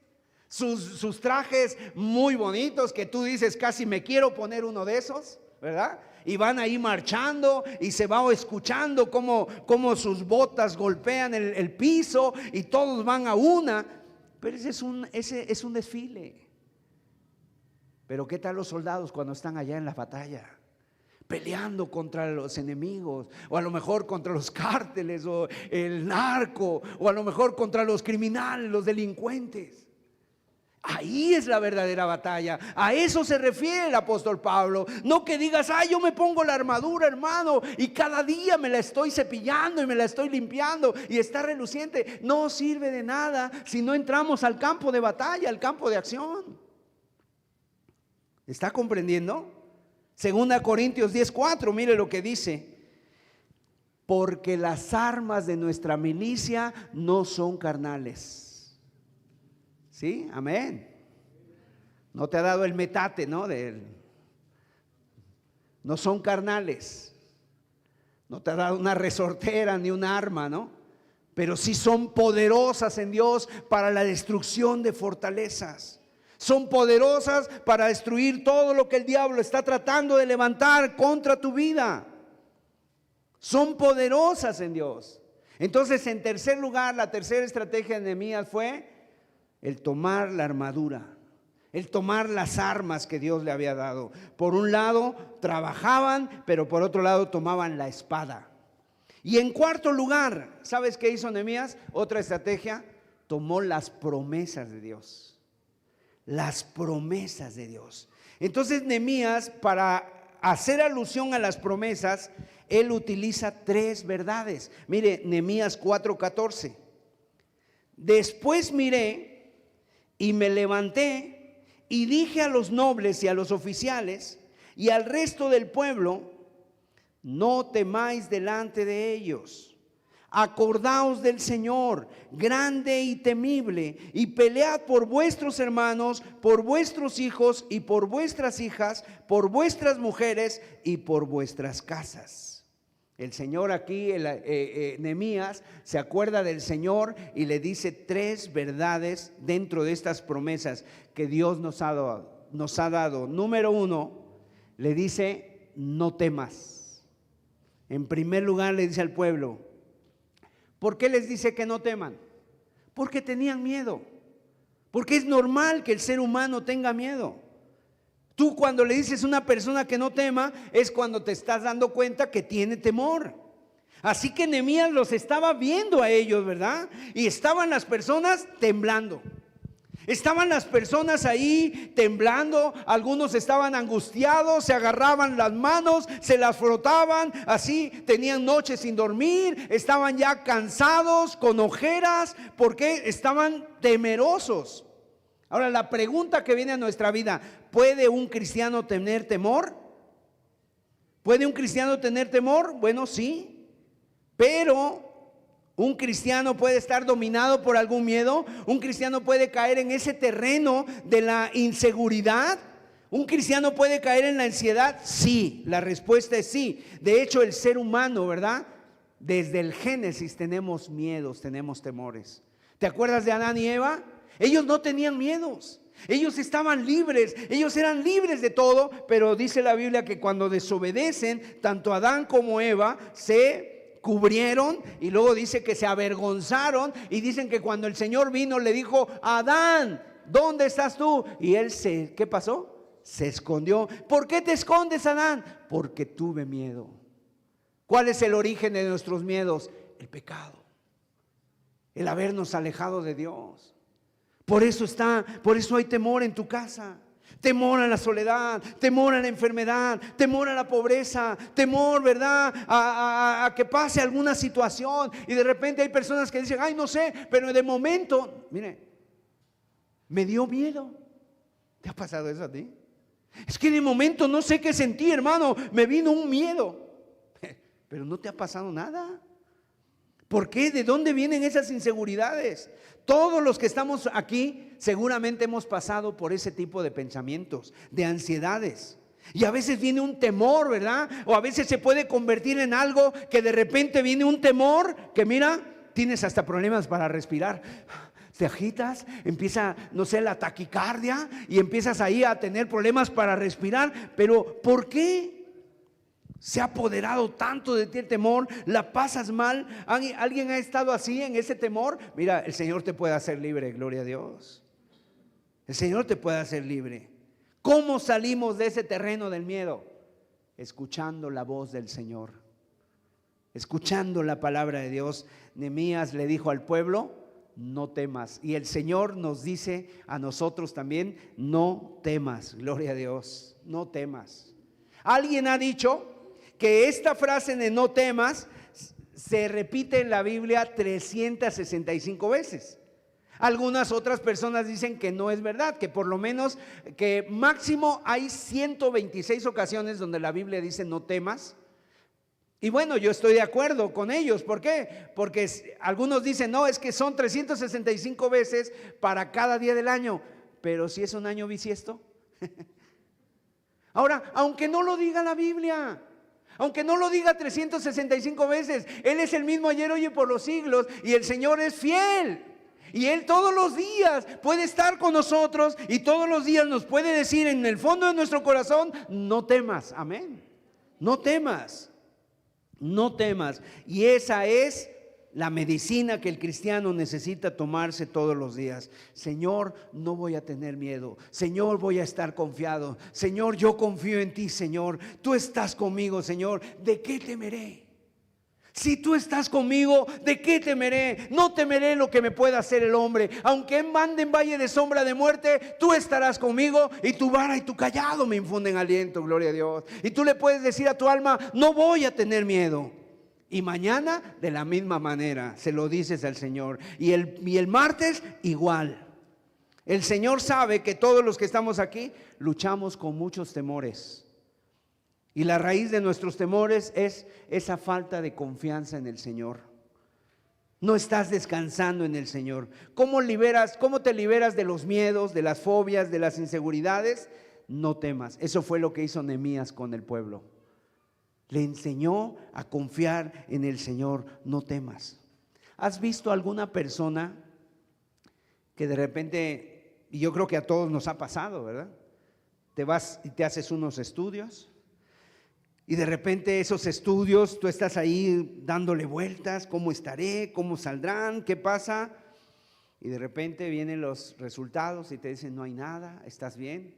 sus trajes muy bonitos, que tú dices, casi me quiero poner uno de esos, ¿verdad? Y van ahí marchando y se va escuchando cómo sus botas golpean el piso, y todos van a una. Pero ese es un desfile. Pero ¿qué tal los soldados cuando están allá en la batalla? Peleando contra los enemigos, o a lo mejor contra los cárteles, o el narco, o a lo mejor contra los criminales, los delincuentes. Ahí es la verdadera batalla. A eso se refiere el apóstol Pablo. No que digas, ay, yo me pongo la armadura, hermano, y cada día me la estoy cepillando y me la estoy limpiando y está reluciente. No sirve de nada si no entramos al campo de batalla, al campo de acción. ¿Está comprendiendo? 2 Corintios 10:4, mire lo que dice: porque las armas de nuestra milicia no son carnales. ¿Sí? Amén. No te ha dado el metate, ¿no? No son carnales. No te ha dado una resortera ni un arma, ¿no? Pero sí son poderosas en Dios para la destrucción de fortalezas. Son poderosas para destruir todo lo que el diablo está tratando de levantar contra tu vida. Son poderosas en Dios. Entonces, en tercer lugar, la tercera estrategia de Nehemías fue el tomar la armadura, el tomar las armas que Dios le había dado. Por un lado trabajaban, pero por otro lado tomaban la espada. Y en cuarto lugar, ¿sabes qué hizo Nehemías? Otra estrategia: tomó las promesas de Dios. Las promesas de Dios. Entonces Nehemías, para hacer alusión a las promesas, él utiliza tres verdades. Mire, Nehemías 4:14. Después miré y me levanté y dije a los nobles y a los oficiales y al resto del pueblo: no temáis delante de ellos. Acordaos del Señor, grande y temible, y pelead por vuestros hermanos, por vuestros hijos y por vuestras hijas, por vuestras mujeres y por vuestras casas. El Señor aquí, Nehemías, se acuerda del Señor y le dice tres verdades dentro de estas promesas que Dios nos ha dado. Número uno, le dice: no temas. En primer lugar le dice al pueblo. ¿Por qué les dice que no teman? Porque tenían miedo. Porque es normal que el ser humano tenga miedo. Tú cuando le dices a una persona que no tema, es cuando te estás dando cuenta que tiene temor. Así que Nehemías los estaba viendo a ellos, ¿verdad? Y estaban las personas temblando. Estaban las personas ahí temblando, algunos estaban angustiados, se agarraban las manos, se las frotaban, así tenían noches sin dormir, estaban ya cansados, con ojeras, porque estaban temerosos. Ahora la pregunta que viene a nuestra vida: ¿puede un cristiano tener temor? ¿Puede un cristiano tener temor? Bueno, sí, pero un cristiano puede estar dominado por algún miedo. Un cristiano puede caer en ese terreno de la inseguridad. Un cristiano puede caer en la ansiedad. Sí, la respuesta es sí. De hecho, el ser humano, ¿verdad? Desde el Génesis tenemos miedos, tenemos temores. ¿Te acuerdas de Adán y Eva? Ellos no tenían miedos. Ellos estaban libres, ellos eran libres de todo, pero dice la Biblia que cuando desobedecen, tanto Adán como Eva se cubrieron, y luego dice que se avergonzaron, y dicen que cuando el Señor vino le dijo: Adán, ¿dónde estás tú? Y él ¿qué pasó? Se escondió. ¿Por qué te escondes, Adán? Porque tuve miedo. ¿Cuál es el origen de nuestros miedos? El pecado, el habernos alejado de Dios. Por eso hay temor en tu casa. Temor a la soledad, temor a la enfermedad, temor a la pobreza, temor, ¿verdad?, a que pase alguna situación. Y de repente hay personas que dicen: ay, no sé, pero de momento, mire, me dio miedo. ¿Te ha pasado eso a ti? Es que de momento no sé qué sentí, hermano, me vino un miedo. Pero no te ha pasado nada. ¿Por qué? ¿De dónde vienen esas inseguridades? Todos los que estamos aquí seguramente hemos pasado por ese tipo de pensamientos, de ansiedades. Y a veces viene un temor, ¿verdad? O a veces se puede convertir en algo que de repente viene un temor que, mira, tienes hasta problemas para respirar. Te agitas, empieza, no sé, la taquicardia, y empiezas ahí a tener problemas para respirar. Pero ¿por qué se ha apoderado tanto de ti el temor? ¿La pasas mal? ¿Alguien ha estado así en ese temor? Mira, el Señor te puede hacer libre, gloria a Dios. El Señor te puede hacer libre. ¿Cómo salimos de ese terreno del miedo? Escuchando la voz del Señor, escuchando la palabra de Dios. Nehemías le dijo al pueblo: no temas. Y el Señor nos dice a nosotros también: no temas, gloria a Dios, no temas. Alguien ha dicho que esta frase de no temas se repite en la Biblia 365 veces. Algunas otras personas dicen que no es verdad, que por lo menos, que máximo hay 126 ocasiones donde la Biblia dice no temas. Y bueno, yo estoy de acuerdo con ellos. ¿Por qué? Porque algunos dicen: no, es que son 365 veces para cada día del año. Pero si es un año bisiesto. Ahora, aunque no lo diga la Biblia, aunque no lo diga 365 veces, Él es el mismo ayer, hoy y por los siglos. Y el Señor es fiel. Y Él todos los días puede estar con nosotros, y todos los días nos puede decir en el fondo de nuestro corazón: no temas, amén. No temas, no temas. Y esa es la medicina que el cristiano necesita tomarse todos los días. Señor, no voy a tener miedo. Señor, voy a estar confiado. Señor, yo confío en ti, Señor. Tú estás conmigo, Señor. ¿De qué temeré? Si tú estás conmigo, ¿de qué temeré? No temeré lo que me pueda hacer el hombre. Aunque ande en valle de sombra de muerte, tú estarás conmigo, y tu vara y tu callado me infunden aliento, gloria a Dios. Y tú le puedes decir a tu alma: no voy a tener miedo. Y mañana de la misma manera se lo dices al Señor. Y el martes igual. El Señor sabe que todos los que estamos aquí luchamos con muchos temores. Y la raíz de nuestros temores es esa falta de confianza en el Señor. No estás descansando en el Señor. ¿Cómo te liberas de los miedos, de las fobias, de las inseguridades? No temas. Eso fue lo que hizo Nehemías con el pueblo. Le enseñó a confiar en el Señor. No temas. ¿Has visto alguna persona que de repente, y yo creo que a todos nos ha pasado, ¿verdad? Te vas y te haces unos estudios, y de repente esos estudios, tú estás ahí dándole vueltas: ¿cómo estaré? ¿Cómo saldrán? ¿Qué pasa? y de repente vienen los resultados y te dicen no hay nada, estás bien,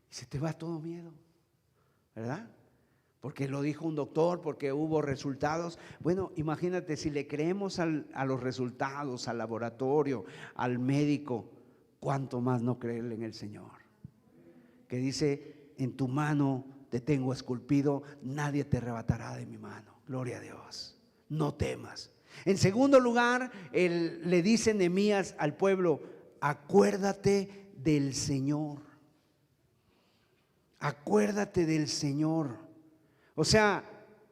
y se te va todo miedo, ¿verdad? Porque lo dijo un doctor, porque hubo resultados. Bueno, imagínate si le creemos a los resultados, al laboratorio, al médico, ¿cuánto más no creerle en el Señor? Que dice, en tu mano te tengo esculpido, nadie te arrebatará de mi mano. Gloria a Dios, no temas. En segundo lugar, le dice Nehemías al pueblo, acuérdate del Señor. Acuérdate del Señor. O sea,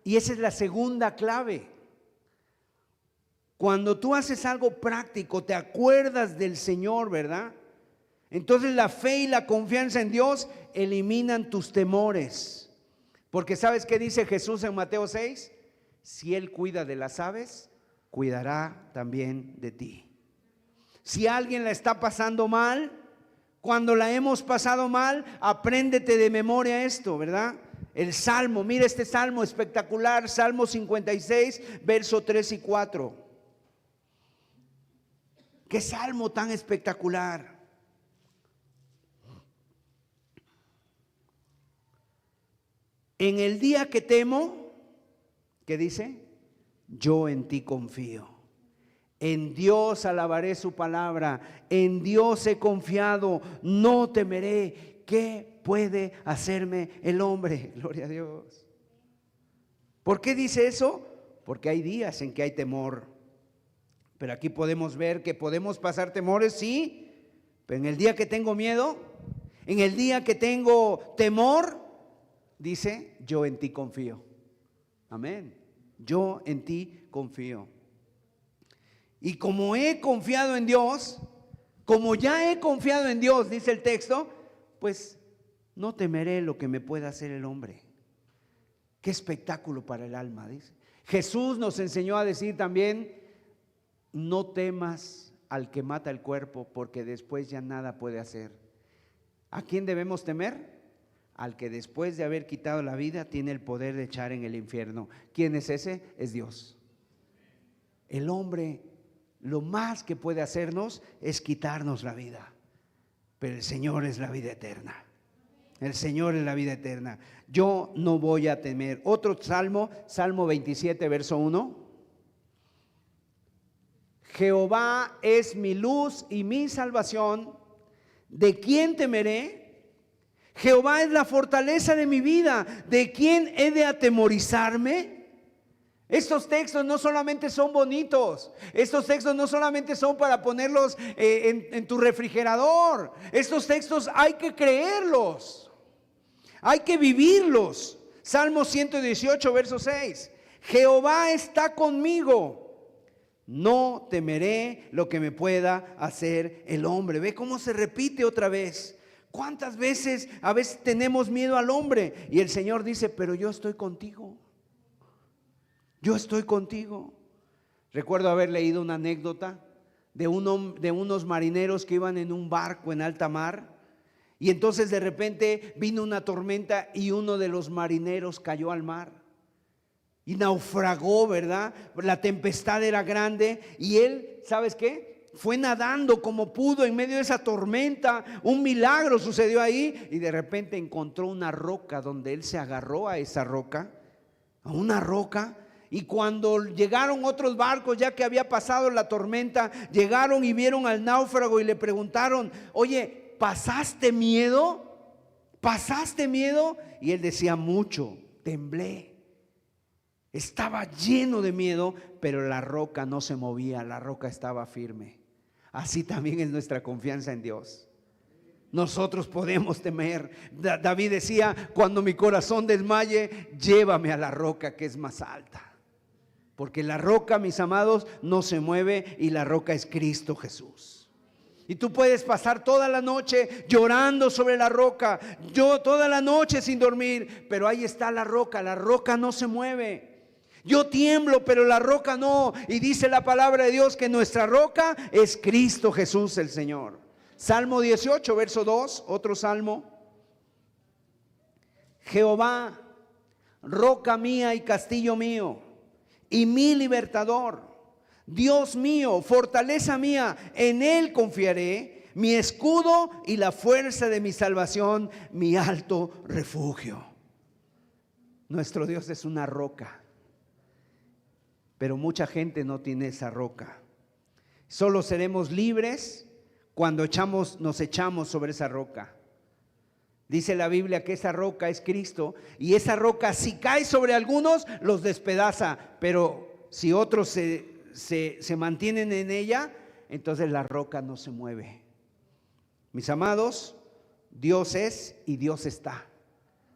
y esa es la segunda clave. Cuando tú haces algo práctico, te acuerdas del Señor, ¿verdad? Entonces la fe y la confianza en Dios eliminan tus temores. Porque ¿sabes qué dice Jesús en Mateo 6? Si Él cuida de las aves, cuidará también de ti. Si alguien la está pasando mal, cuando la hemos pasado mal, apréndete de memoria esto, ¿verdad? El Salmo, mira este Salmo espectacular, Salmo 56, verso 3 y 4. Qué Salmo tan espectacular. En el día que temo, ¿qué dice? Yo en ti confío. En Dios alabaré su palabra, en Dios he confiado, no temeré. ¿Qué puede hacerme el hombre? Gloria a Dios. ¿Por qué dice eso? Porque hay días en que hay temor. Pero aquí podemos ver que podemos pasar temores, sí. Pero en el día que tengo miedo, en el día que tengo temor, dice, yo en ti confío. Amén. Yo en ti confío. Y como he confiado en Dios, como ya he confiado en Dios, dice el texto, pues no temeré lo que me pueda hacer el hombre. Qué espectáculo para el alma, dice. Jesús nos enseñó a decir también, no temas al que mata el cuerpo, porque después ya nada puede hacer. ¿A quién debemos temer? Al que después de haber quitado la vida tiene el poder de echar en el infierno. ¿Quién es ese? Es Dios. El hombre, lo más que puede hacernos es quitarnos la vida, pero el Señor es la vida eterna. El Señor es la vida eterna. Yo no voy a temer. Otro salmo, Salmo 27, verso 1. Jehová es mi luz y mi salvación. ¿De quién temeré? Jehová es la fortaleza de mi vida. ¿De quién he de atemorizarme? Estos textos no solamente son bonitos, estos textos no solamente son para ponerlos en tu refrigerador. Estos textos hay que creerlos, hay que vivirlos. Salmo 118, verso 6. Jehová está conmigo, no temeré lo que me pueda hacer el hombre. Ve cómo se repite otra vez. ¿Cuántas veces a veces tenemos miedo al hombre? Y el Señor dice, pero yo estoy contigo. Yo estoy contigo. Recuerdo haber leído una anécdota de unos marineros que iban en un barco en alta mar, y entonces de repente vino una tormenta y uno de los marineros cayó al mar y naufragó, ¿verdad? La tempestad era grande y él, ¿sabes qué? Fue nadando como pudo en medio de esa tormenta. Un milagro sucedió ahí y de repente encontró una roca donde él se agarró a esa roca, a una roca. Y cuando llegaron otros barcos, ya que había pasado la tormenta, llegaron y vieron al náufrago y le preguntaron, oye, ¿pasaste miedo? ¿Pasaste miedo? Y él decía, mucho, temblé. Estaba lleno de miedo, pero la roca no se movía, la roca estaba firme. Así también es nuestra confianza en Dios. Nosotros podemos temer. David decía, cuando mi corazón desmaye, llévame a la roca que es más alta. Porque la roca, mis amados, no se mueve y la roca es Cristo Jesús. Y tú puedes pasar toda la noche llorando sobre la roca, yo toda la noche sin dormir, pero ahí está la roca no se mueve. Yo tiemblo, pero la roca no. Y dice la palabra de Dios que nuestra roca es Cristo Jesús el Señor. Salmo 18, verso 2, otro salmo. Jehová, roca mía y castillo mío, y mi libertador, Dios mío, fortaleza mía, en Él confiaré, mi escudo y la fuerza de mi salvación, mi alto refugio. Nuestro Dios es una roca, pero mucha gente no tiene esa roca. Solo seremos libres cuando nos echamos sobre esa roca. Dice la Biblia que esa roca es Cristo, y esa roca, si cae sobre algunos, los despedaza, pero si otros se mantienen en ella, entonces la roca no se mueve. Mis amados, Dios es y Dios está.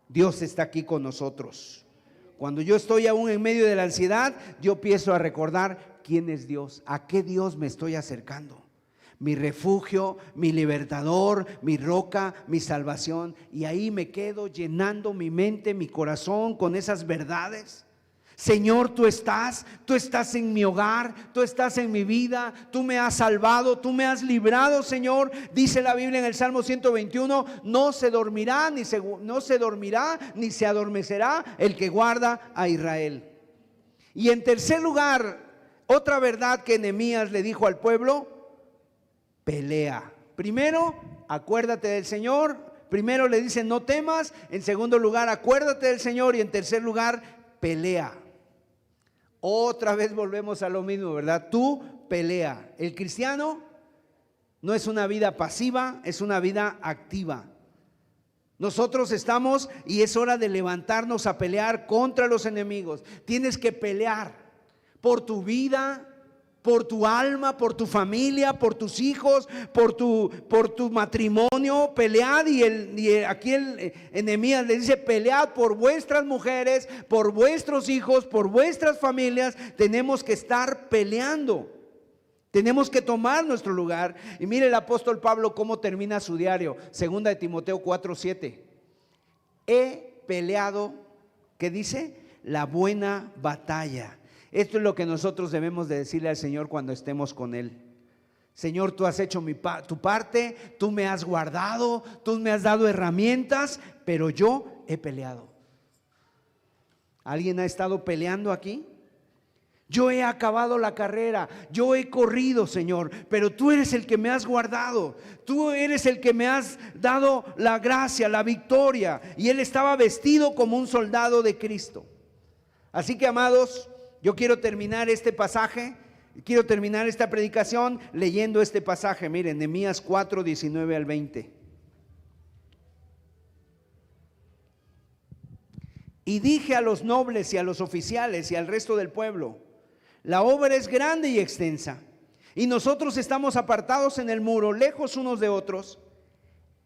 Dios está aquí con nosotros. Cuando yo estoy aún en medio de la ansiedad, yo empiezo a recordar quién es Dios, a qué Dios me estoy acercando. Mi refugio, mi libertador, mi roca, mi salvación. Y ahí me quedo llenando mi mente, mi corazón con esas verdades. Señor, tú estás en mi hogar, tú estás en mi vida, tú me has salvado, tú me has librado, Señor. Dice la Biblia en el Salmo 121, no se dormirá ni se adormecerá el que guarda a Israel. Y en tercer lugar, otra verdad que Nehemías le dijo al pueblo: pelea. Primero, acuérdate del Señor. Primero le dice no temas. En segundo lugar, acuérdate del Señor. Y en tercer lugar, pelea. Otra vez volvemos a lo mismo, ¿verdad? Tú pelea. El cristiano no es una vida pasiva, es una vida activa. Nosotros estamos, y es hora de levantarnos a pelear contra los enemigos. Tienes que pelear por tu vida, por tu alma, por tu familia, por tus hijos, por tu matrimonio. Pelead, y aquí el Nehemías le dice: pelead por vuestras mujeres, por vuestros hijos, por vuestras familias. Tenemos que estar peleando, tenemos que tomar nuestro lugar. Y mire el apóstol Pablo cómo termina su diario, 2 de Timoteo 4:7. He peleado, ¿qué dice? La buena batalla. Esto es lo que nosotros debemos de decirle al Señor cuando estemos con Él. Señor, tú has hecho tu parte, tú me has guardado, tú me has dado herramientas, pero yo he peleado. ¿Alguien ha estado peleando aquí? Yo he acabado la carrera, yo he corrido, Señor, pero tú eres el que me has guardado, tú eres el que me has dado la gracia, la victoria. Y él estaba vestido como un soldado de Cristo. Así que, amados, yo quiero terminar este pasaje, quiero terminar esta predicación leyendo este pasaje. Miren, Nehemías 4, 19 al 20. Y dije a los nobles y a los oficiales y al resto del pueblo: la obra es grande y extensa, y nosotros estamos apartados en el muro, lejos unos de otros.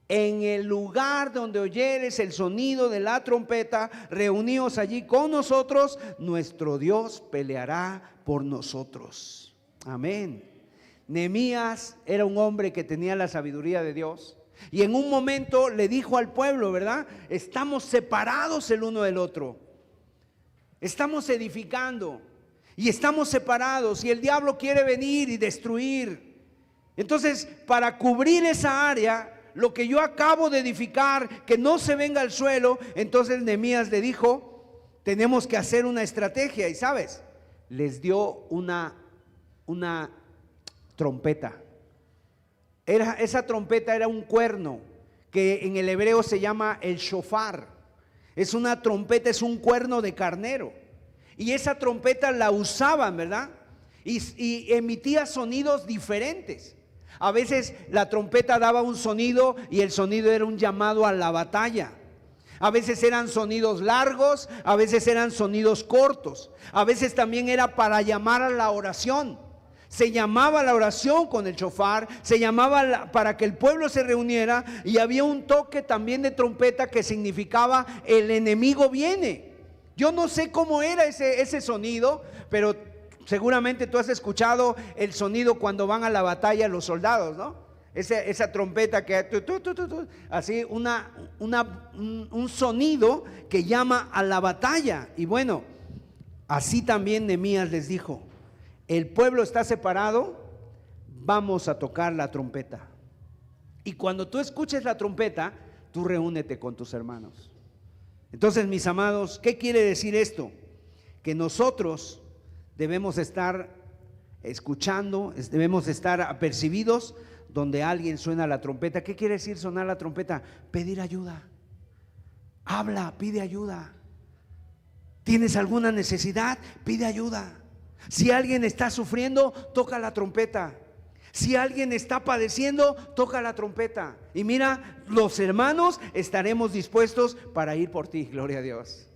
En el lugar donde oyeres el sonido de la trompeta, reuníos allí con nosotros, nuestro Dios peleará por nosotros. Amén. Nehemías era un hombre que tenía la sabiduría de Dios, y en un momento le dijo al pueblo, ¿verdad? Estamos separados el uno del otro, estamos edificando y estamos separados, y el diablo quiere venir y destruir. Entonces, para cubrir esa área, lo que yo acabo de edificar, que no se venga al suelo, entonces Nehemías le dijo: tenemos que hacer una estrategia. Y sabes, les dio una trompeta. Esa trompeta era un cuerno, que en el hebreo se llama el shofar. Es una trompeta, es un cuerno de carnero. Y esa trompeta la usaban, ¿verdad? Y emitía sonidos diferentes. A veces la trompeta daba un sonido, y el sonido era un llamado a la batalla. A veces eran sonidos largos, a veces eran sonidos cortos, a veces también era para llamar a la oración. Se llamaba la oración con el shofar, se llamaba para que el pueblo se reuniera, y había un toque también de trompeta que significaba: el enemigo viene. Yo no sé cómo era ese sonido, pero seguramente tú has escuchado el sonido cuando van a la batalla los soldados, ¿no? Esa trompeta que así un sonido que llama a la batalla. Y bueno, así también Nehemías les dijo: el pueblo está separado, vamos a tocar la trompeta. Y cuando tú escuches la trompeta, tú reúnete con tus hermanos. Entonces, mis amados, ¿qué quiere decir esto? Que nosotros debemos estar escuchando, debemos estar apercibidos donde alguien suena la trompeta. ¿Qué quiere decir sonar la trompeta? Pedir ayuda. Habla, pide ayuda. ¿Tienes alguna necesidad? Pide ayuda. Si alguien está sufriendo, toca la trompeta. Si alguien está padeciendo, toca la trompeta. Y mira, los hermanos estaremos dispuestos para ir por ti, gloria a Dios.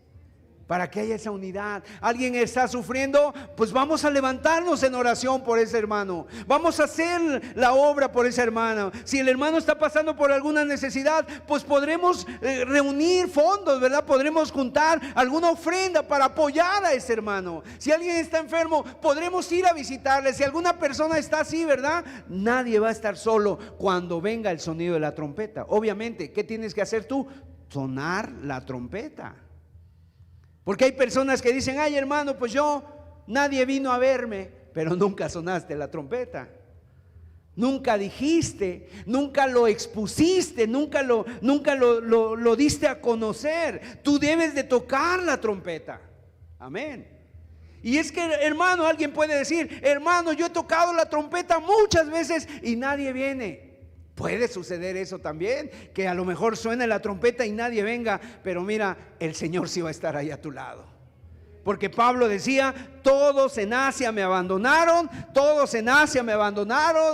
Para que haya esa unidad. Alguien está sufriendo, pues vamos a levantarnos en oración por ese hermano. Vamos a hacer la obra por ese hermano. Si el hermano está pasando por alguna necesidad, pues podremos reunir fondos, ¿verdad? Podremos juntar alguna ofrenda para apoyar a ese hermano. Si alguien está enfermo, podremos ir a visitarle. Si alguna persona está así, ¿verdad? Nadie va a estar solo cuando venga el sonido de la trompeta. Obviamente, ¿qué tienes que hacer tú? Sonar la trompeta. Porque hay personas que dicen, ay hermano, pues nadie vino a verme, pero nunca sonaste la trompeta. Nunca dijiste, nunca lo expusiste, nunca lo diste a conocer. Tú debes de tocar la trompeta. Amén. Y es que, hermano, alguien puede decir, hermano, yo he tocado la trompeta muchas veces y nadie viene. Puede suceder eso también, que a lo mejor suene la trompeta y nadie venga, pero mira, el Señor sí va a estar ahí a tu lado. Porque Pablo decía, todos en Asia me abandonaron,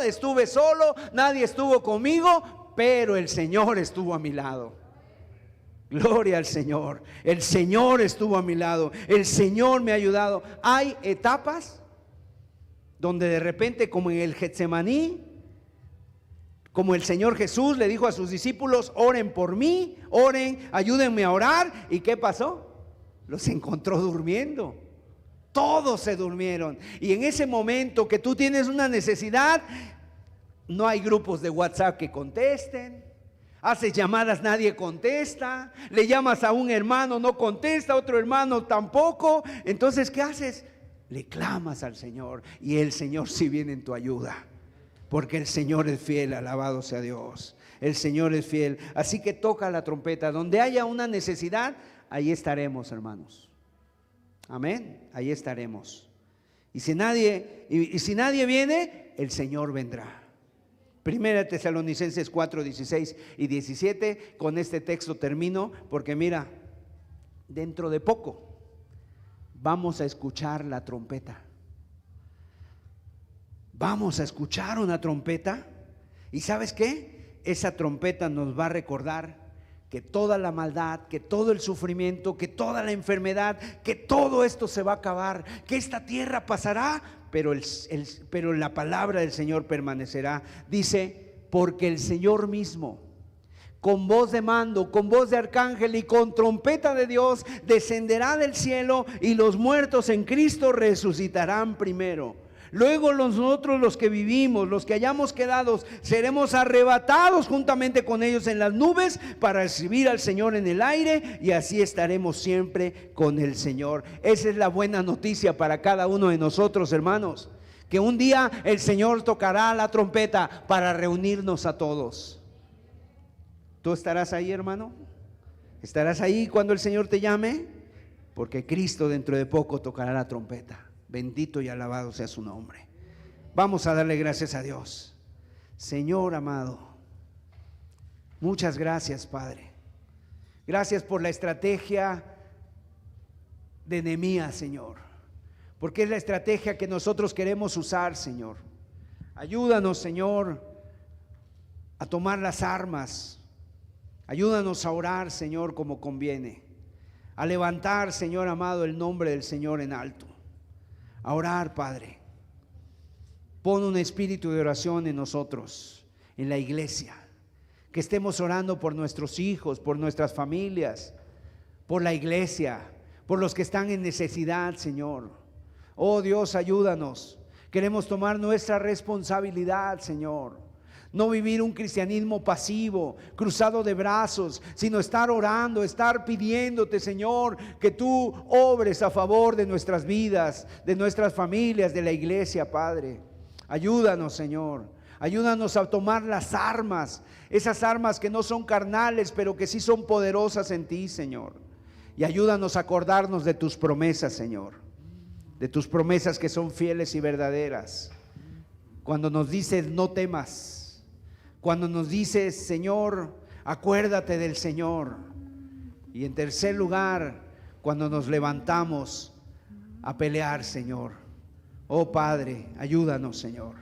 estuve solo, nadie estuvo conmigo, pero el Señor estuvo a mi lado. Gloria al Señor, el Señor estuvo a mi lado, el Señor me ha ayudado. Hay etapas donde de repente, como en el Getsemaní, como el Señor Jesús le dijo a sus discípulos, oren por mí, oren, ayúdenme a orar. ¿Y qué pasó? Los encontró durmiendo. Todos se durmieron. Y en ese momento que tú tienes una necesidad, no hay grupos de WhatsApp que contesten. Haces llamadas, nadie contesta. Le llamas a un hermano, no contesta, a otro hermano tampoco. Entonces, ¿qué haces? Le clamas al Señor y el Señor sí viene en tu ayuda. Porque el Señor es fiel, alabado sea Dios. El Señor es fiel. Así que toca la trompeta. Donde haya una necesidad, ahí estaremos, hermanos. Amén. Ahí estaremos. Y si nadie viene, el Señor vendrá. Primera Tesalonicenses 4, 16 y 17. Con este texto termino, porque mira, dentro de poco vamos a escuchar la trompeta. Vamos a escuchar una trompeta. ¿Y sabes qué? Esa trompeta nos va a recordar que toda la maldad, que todo el sufrimiento, que toda la enfermedad, que todo esto se va a acabar, que esta tierra pasará, pero la palabra del Señor permanecerá. Dice, porque el Señor mismo, con voz de mando, con voz de arcángel y con trompeta de Dios, descenderá del cielo y los muertos en Cristo resucitarán primero. Luego nosotros, los que vivimos, los que hayamos quedado, seremos arrebatados juntamente con ellos en las nubes para recibir al Señor en el aire, y así estaremos siempre con el Señor. Esa es la buena noticia para cada uno de nosotros, hermanos, que un día el Señor tocará la trompeta para reunirnos a todos. ¿Tú estarás ahí, hermano? ¿Estarás ahí cuando el Señor te llame? Porque Cristo dentro de poco tocará la trompeta. Bendito y alabado sea su nombre. Vamos a darle gracias a Dios. Señor amado, muchas gracias, Padre. Gracias por la estrategia de Nehemías, Señor, porque es la estrategia que nosotros queremos usar, Señor. Ayúdanos, Señor, a tomar las armas. Ayúdanos a orar, Señor, como conviene. A levantar, Señor amado, el nombre del Señor en alto. A orar, Padre. Pon un espíritu de oración en nosotros, en la iglesia. Que estemos orando por nuestros hijos, por nuestras familias, por la iglesia, por los que están en necesidad, Señor. Oh Dios, ayúdanos. Queremos tomar nuestra responsabilidad, Señor. No vivir un cristianismo pasivo, cruzado de brazos, sino estar orando, estar pidiéndote, Señor, que tú obres a favor de nuestras vidas, de nuestras familias, de la iglesia, Padre. Ayúdanos, Señor. Ayúdanos a tomar las armas, esas armas que no son carnales, pero que sí son poderosas en ti, Señor. Y ayúdanos a acordarnos de tus promesas, Señor. de tus promesas que son fieles y verdaderas. Cuando nos dices no temas, cuando nos dices Señor, acuérdate del Señor. Y en tercer lugar, cuando nos levantamos a pelear, Señor. Oh Padre, ayúdanos, Señor,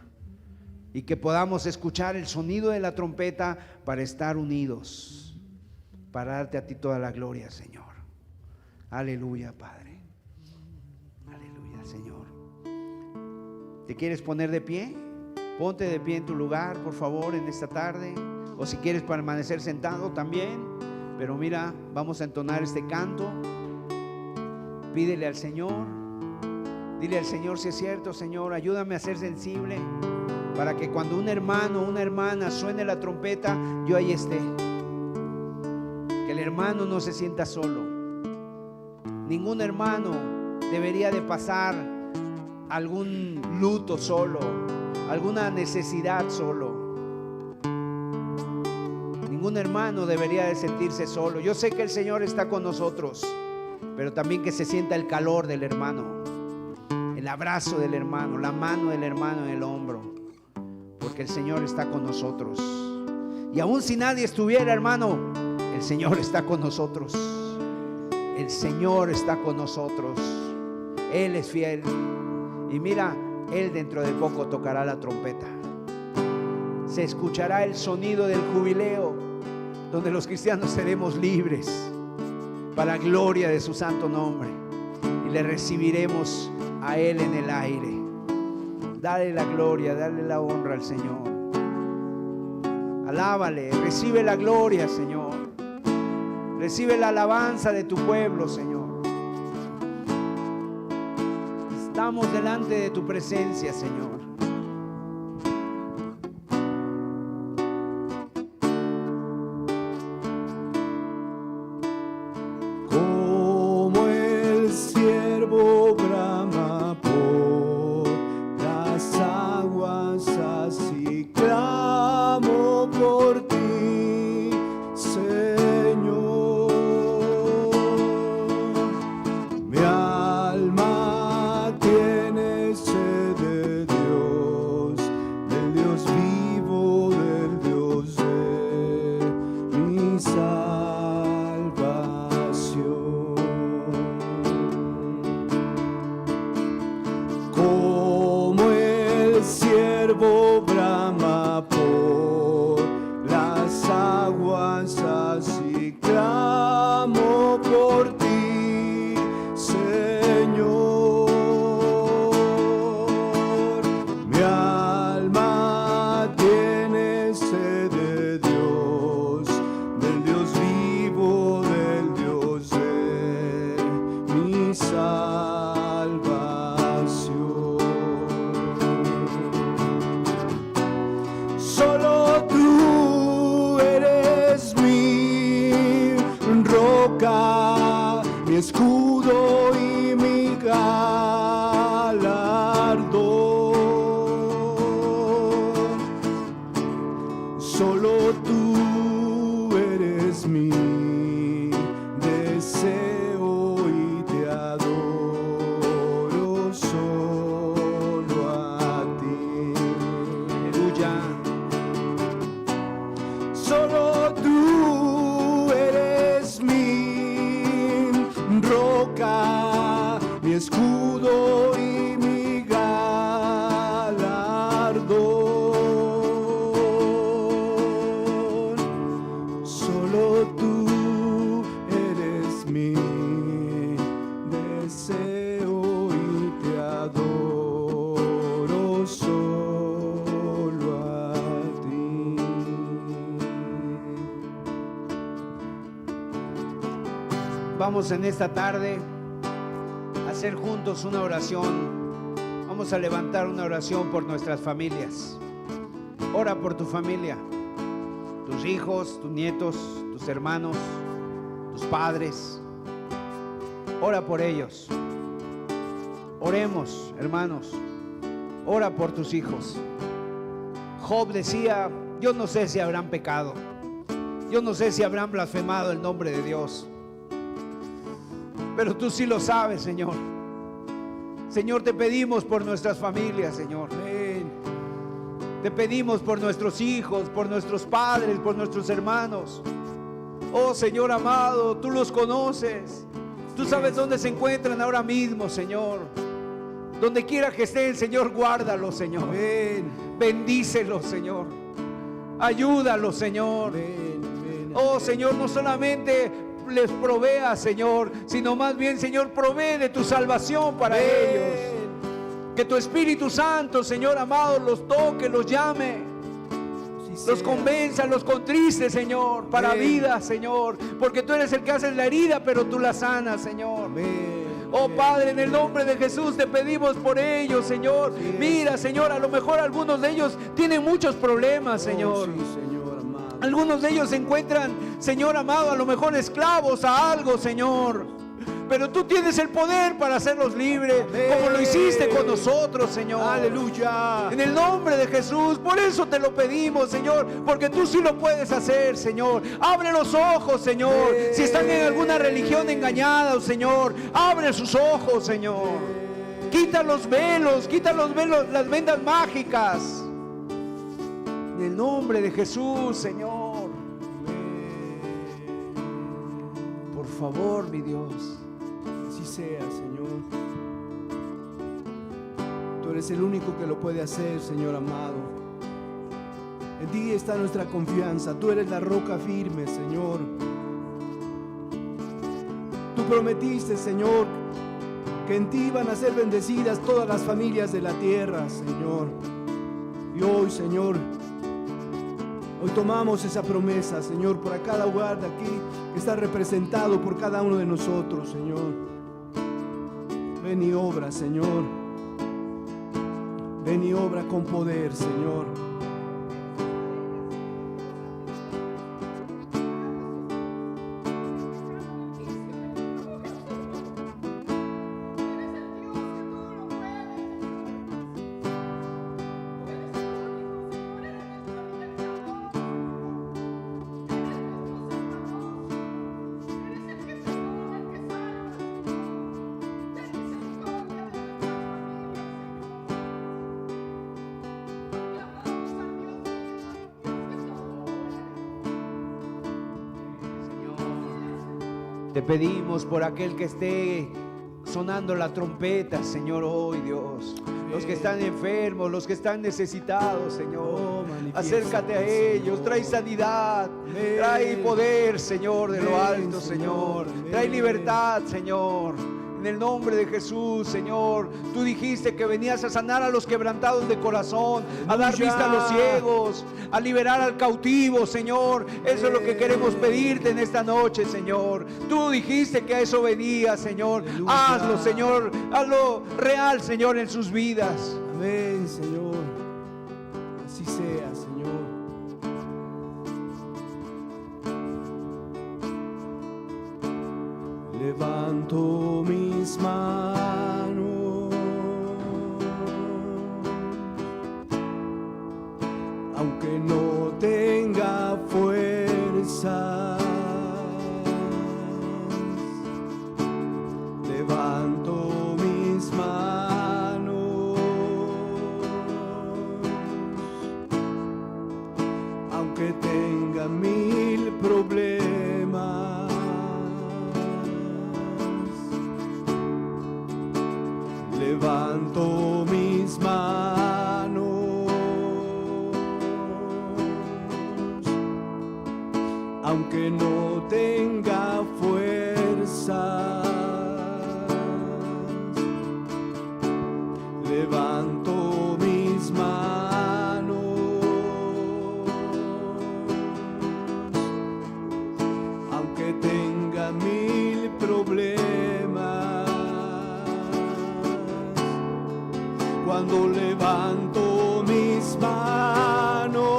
y que podamos escuchar el sonido de la trompeta para estar unidos, para darte a ti toda la gloria, Señor. Aleluya, Padre. Aleluya, Señor. ¿Te quieres poner de pie? Ponte de pie en tu lugar, por favor, en esta tarde. O si quieres permanecer sentado también. Pero mira, vamos a entonar este canto. Pídele al Señor. Dile al Señor si es cierto, Señor, ayúdame a ser sensible para que cuando un hermano o una hermana suene la trompeta, yo ahí esté. Que el hermano no se sienta solo. Ningún hermano debería de pasar algún luto solo, alguna necesidad solo. Ningún hermano debería de sentirse solo. Yo sé que el Señor está con nosotros, pero también que se sienta el calor del hermano, el abrazo del hermano, la mano del hermano en el hombro, porque el Señor está con nosotros. Y aun si nadie estuviera, hermano, el Señor está con nosotros. El Señor está con nosotros. Él es fiel. Y mira, Él dentro de poco tocará la trompeta. Se escuchará el sonido del jubileo, donde los cristianos seremos libres para gloria de su santo nombre. Y le recibiremos a Él en el aire. Dale la gloria, dale la honra al Señor. Alábale, recibe la gloria, Señor. Recibe la alabanza de tu pueblo, Señor. Estamos delante de tu presencia, Señor. Como el ciervo brama por las aguas, así clamo por ti, Señor. Mi alma tiene sed de Dios, del Dios vivo, del Dios de mi salvación. Como el ciervo brama por las aguas, así clamo por ti, Señor. Mi alma tiene sed de Dios, del Dios vivo, del Dios de mi salvación. Solo tú eres mi roca, mi escudo y mi galardón. Solo tú eres mi deseo y te adoro solo a ti. Aleluya. Solo tú eres mi roca, mi escudo y mi galardón. Solo tú eres mi deseo y te adoro solo a ti. Vamos en esta tarde a hacer juntos una oración. Vamos a levantar una oración por nuestras familias. Ora por tu familia, tus hijos, tus nietos, tus hermanos, tus padres. Ora por ellos. Oremos, hermanos. Ora por tus hijos. Job decía: yo no sé si habrán pecado, yo no sé si habrán blasfemado el nombre de Dios, pero tú sí lo sabes, Señor. Señor, te pedimos por nuestras familias, Señor. Amén. Te pedimos por nuestros hijos, por nuestros padres, por nuestros hermanos. Oh Señor amado, tú los conoces. Tú sabes dónde se encuentran ahora mismo, Señor. Donde quiera que estén, Señor, guárdalos, Señor. Amén. Bendícelos, Señor. Ayúdalos, Señor. Amén. Amén. Oh Señor, no solamente les provea, Señor, sino más bien, Señor, provee de tu salvación para ellos. Que tu Espíritu Santo, Señor amado, los toque, los llame, los convenza, los contriste, Señor, para Amén. vida, Señor, porque tú eres el que haces la herida, pero tú la sanas, Señor. Amén. Oh Padre, en el nombre de Jesús te pedimos por ellos, Señor. Sí. Mira, Señor, a lo mejor algunos de ellos tienen muchos problemas, Señor. Oh, sí, Señor amado. Algunos de ellos se encuentran, Señor amado, a lo mejor esclavos a algo, Señor. Pero tú tienes el poder para hacerlos libres, Amén. como lo hiciste con nosotros, Señor. Aleluya. En el nombre de Jesús, por eso te lo pedimos, Señor, porque tú sí lo puedes hacer, Señor. Abre los ojos, Señor. Amén. Si están en alguna religión engañada, Señor, abre sus ojos, Señor. Quita los velos, las vendas mágicas. En el nombre de Jesús, Señor. Por favor, mi Dios. Así sea, Señor. Tú eres el único que lo puede hacer, Señor amado. En ti está nuestra confianza. Tú eres la roca firme, Señor. Tú prometiste, Señor, que en ti iban a ser bendecidas todas las familias de la tierra, Señor. Y hoy, Señor, hoy tomamos esa promesa, Señor, para cada hogar de aquí que está representado por cada uno de nosotros, Señor. Ven y obra, Señor. Ven y obra con poder, Señor. Te pedimos por aquel que esté sonando la trompeta, Señor, hoy, Dios. Los que están enfermos, los que están necesitados, Señor. Acércate a ellos, trae sanidad, trae poder, Señor, de lo alto, Señor. Trae libertad, Señor. En el nombre de Jesús, Señor. Tú dijiste que venías a sanar a los quebrantados de corazón, a dar vista a los ciegos, a liberar al cautivo, Señor. Eso es lo que queremos pedirte en esta noche, Señor. Tú dijiste que a eso venía, Señor. Hazlo, Señor. Hazlo real, Señor, en sus vidas. Amén, Señor. Así sea, Señor. Levanto mis manos, aunque no tenga fuerzas. Levanto mis manos, aunque tenga 1000 problemas. Levanto mis manos, aunque no tenga fuerzas. Levanto mis manos, aunque tenga 1000 problemas. Cuando levanto mis manos,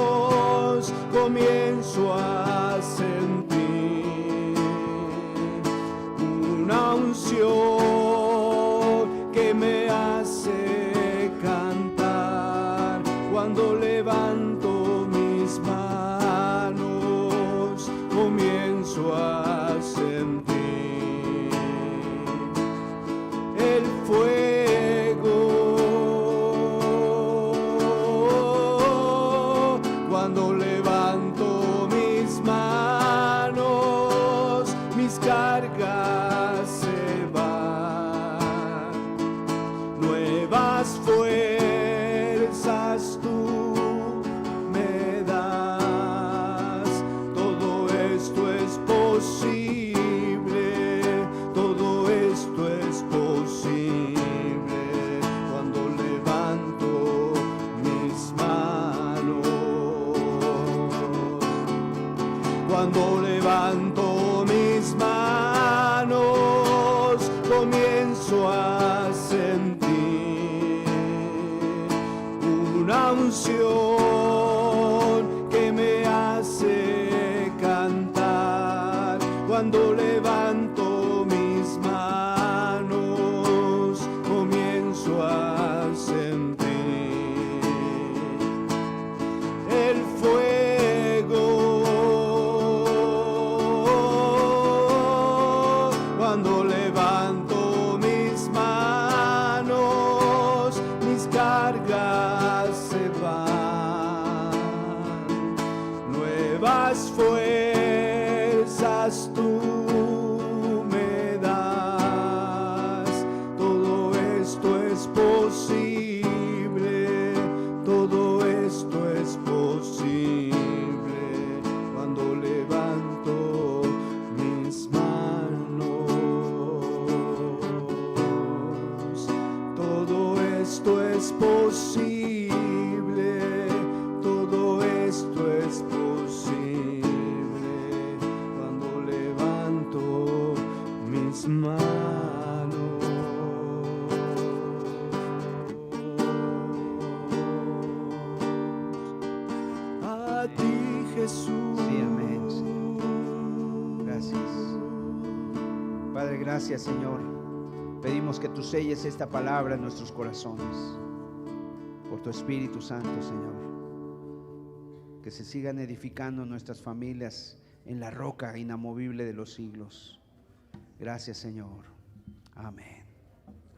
comienzo a sentir una unción que me hace cantar. Cuando levanto mis manos, comienzo a sentir el fuego Cuando levanto mis manos, comienzo a sentir una unción que me hace cantar. Cuando levanto mis manos, comienzo a sentir el fuego. Cuando levanto mis manos, mis cargas se van. Nuevas fuerzas tú me das. Todo esto es posible. Todo esto es posible cuando levanto mis manos. Todo esto es posible, todo esto es posible cuando levanto mis manos. A ti, Jesús. Sí, amén, Señor. Gracias. Padre, gracias, Señor. Pedimos que tú selles esta palabra en nuestros corazones por tu Espíritu Santo, Señor. Que se sigan edificando nuestras familias en la roca inamovible de los siglos. Gracias, Señor. Amén.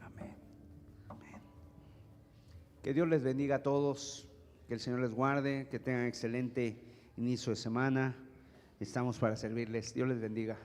Amén. Amén. Que Dios les bendiga a todos. Que el Señor les guarde. Que tengan excelente inicio de semana. Estamos para servirles. Dios les bendiga.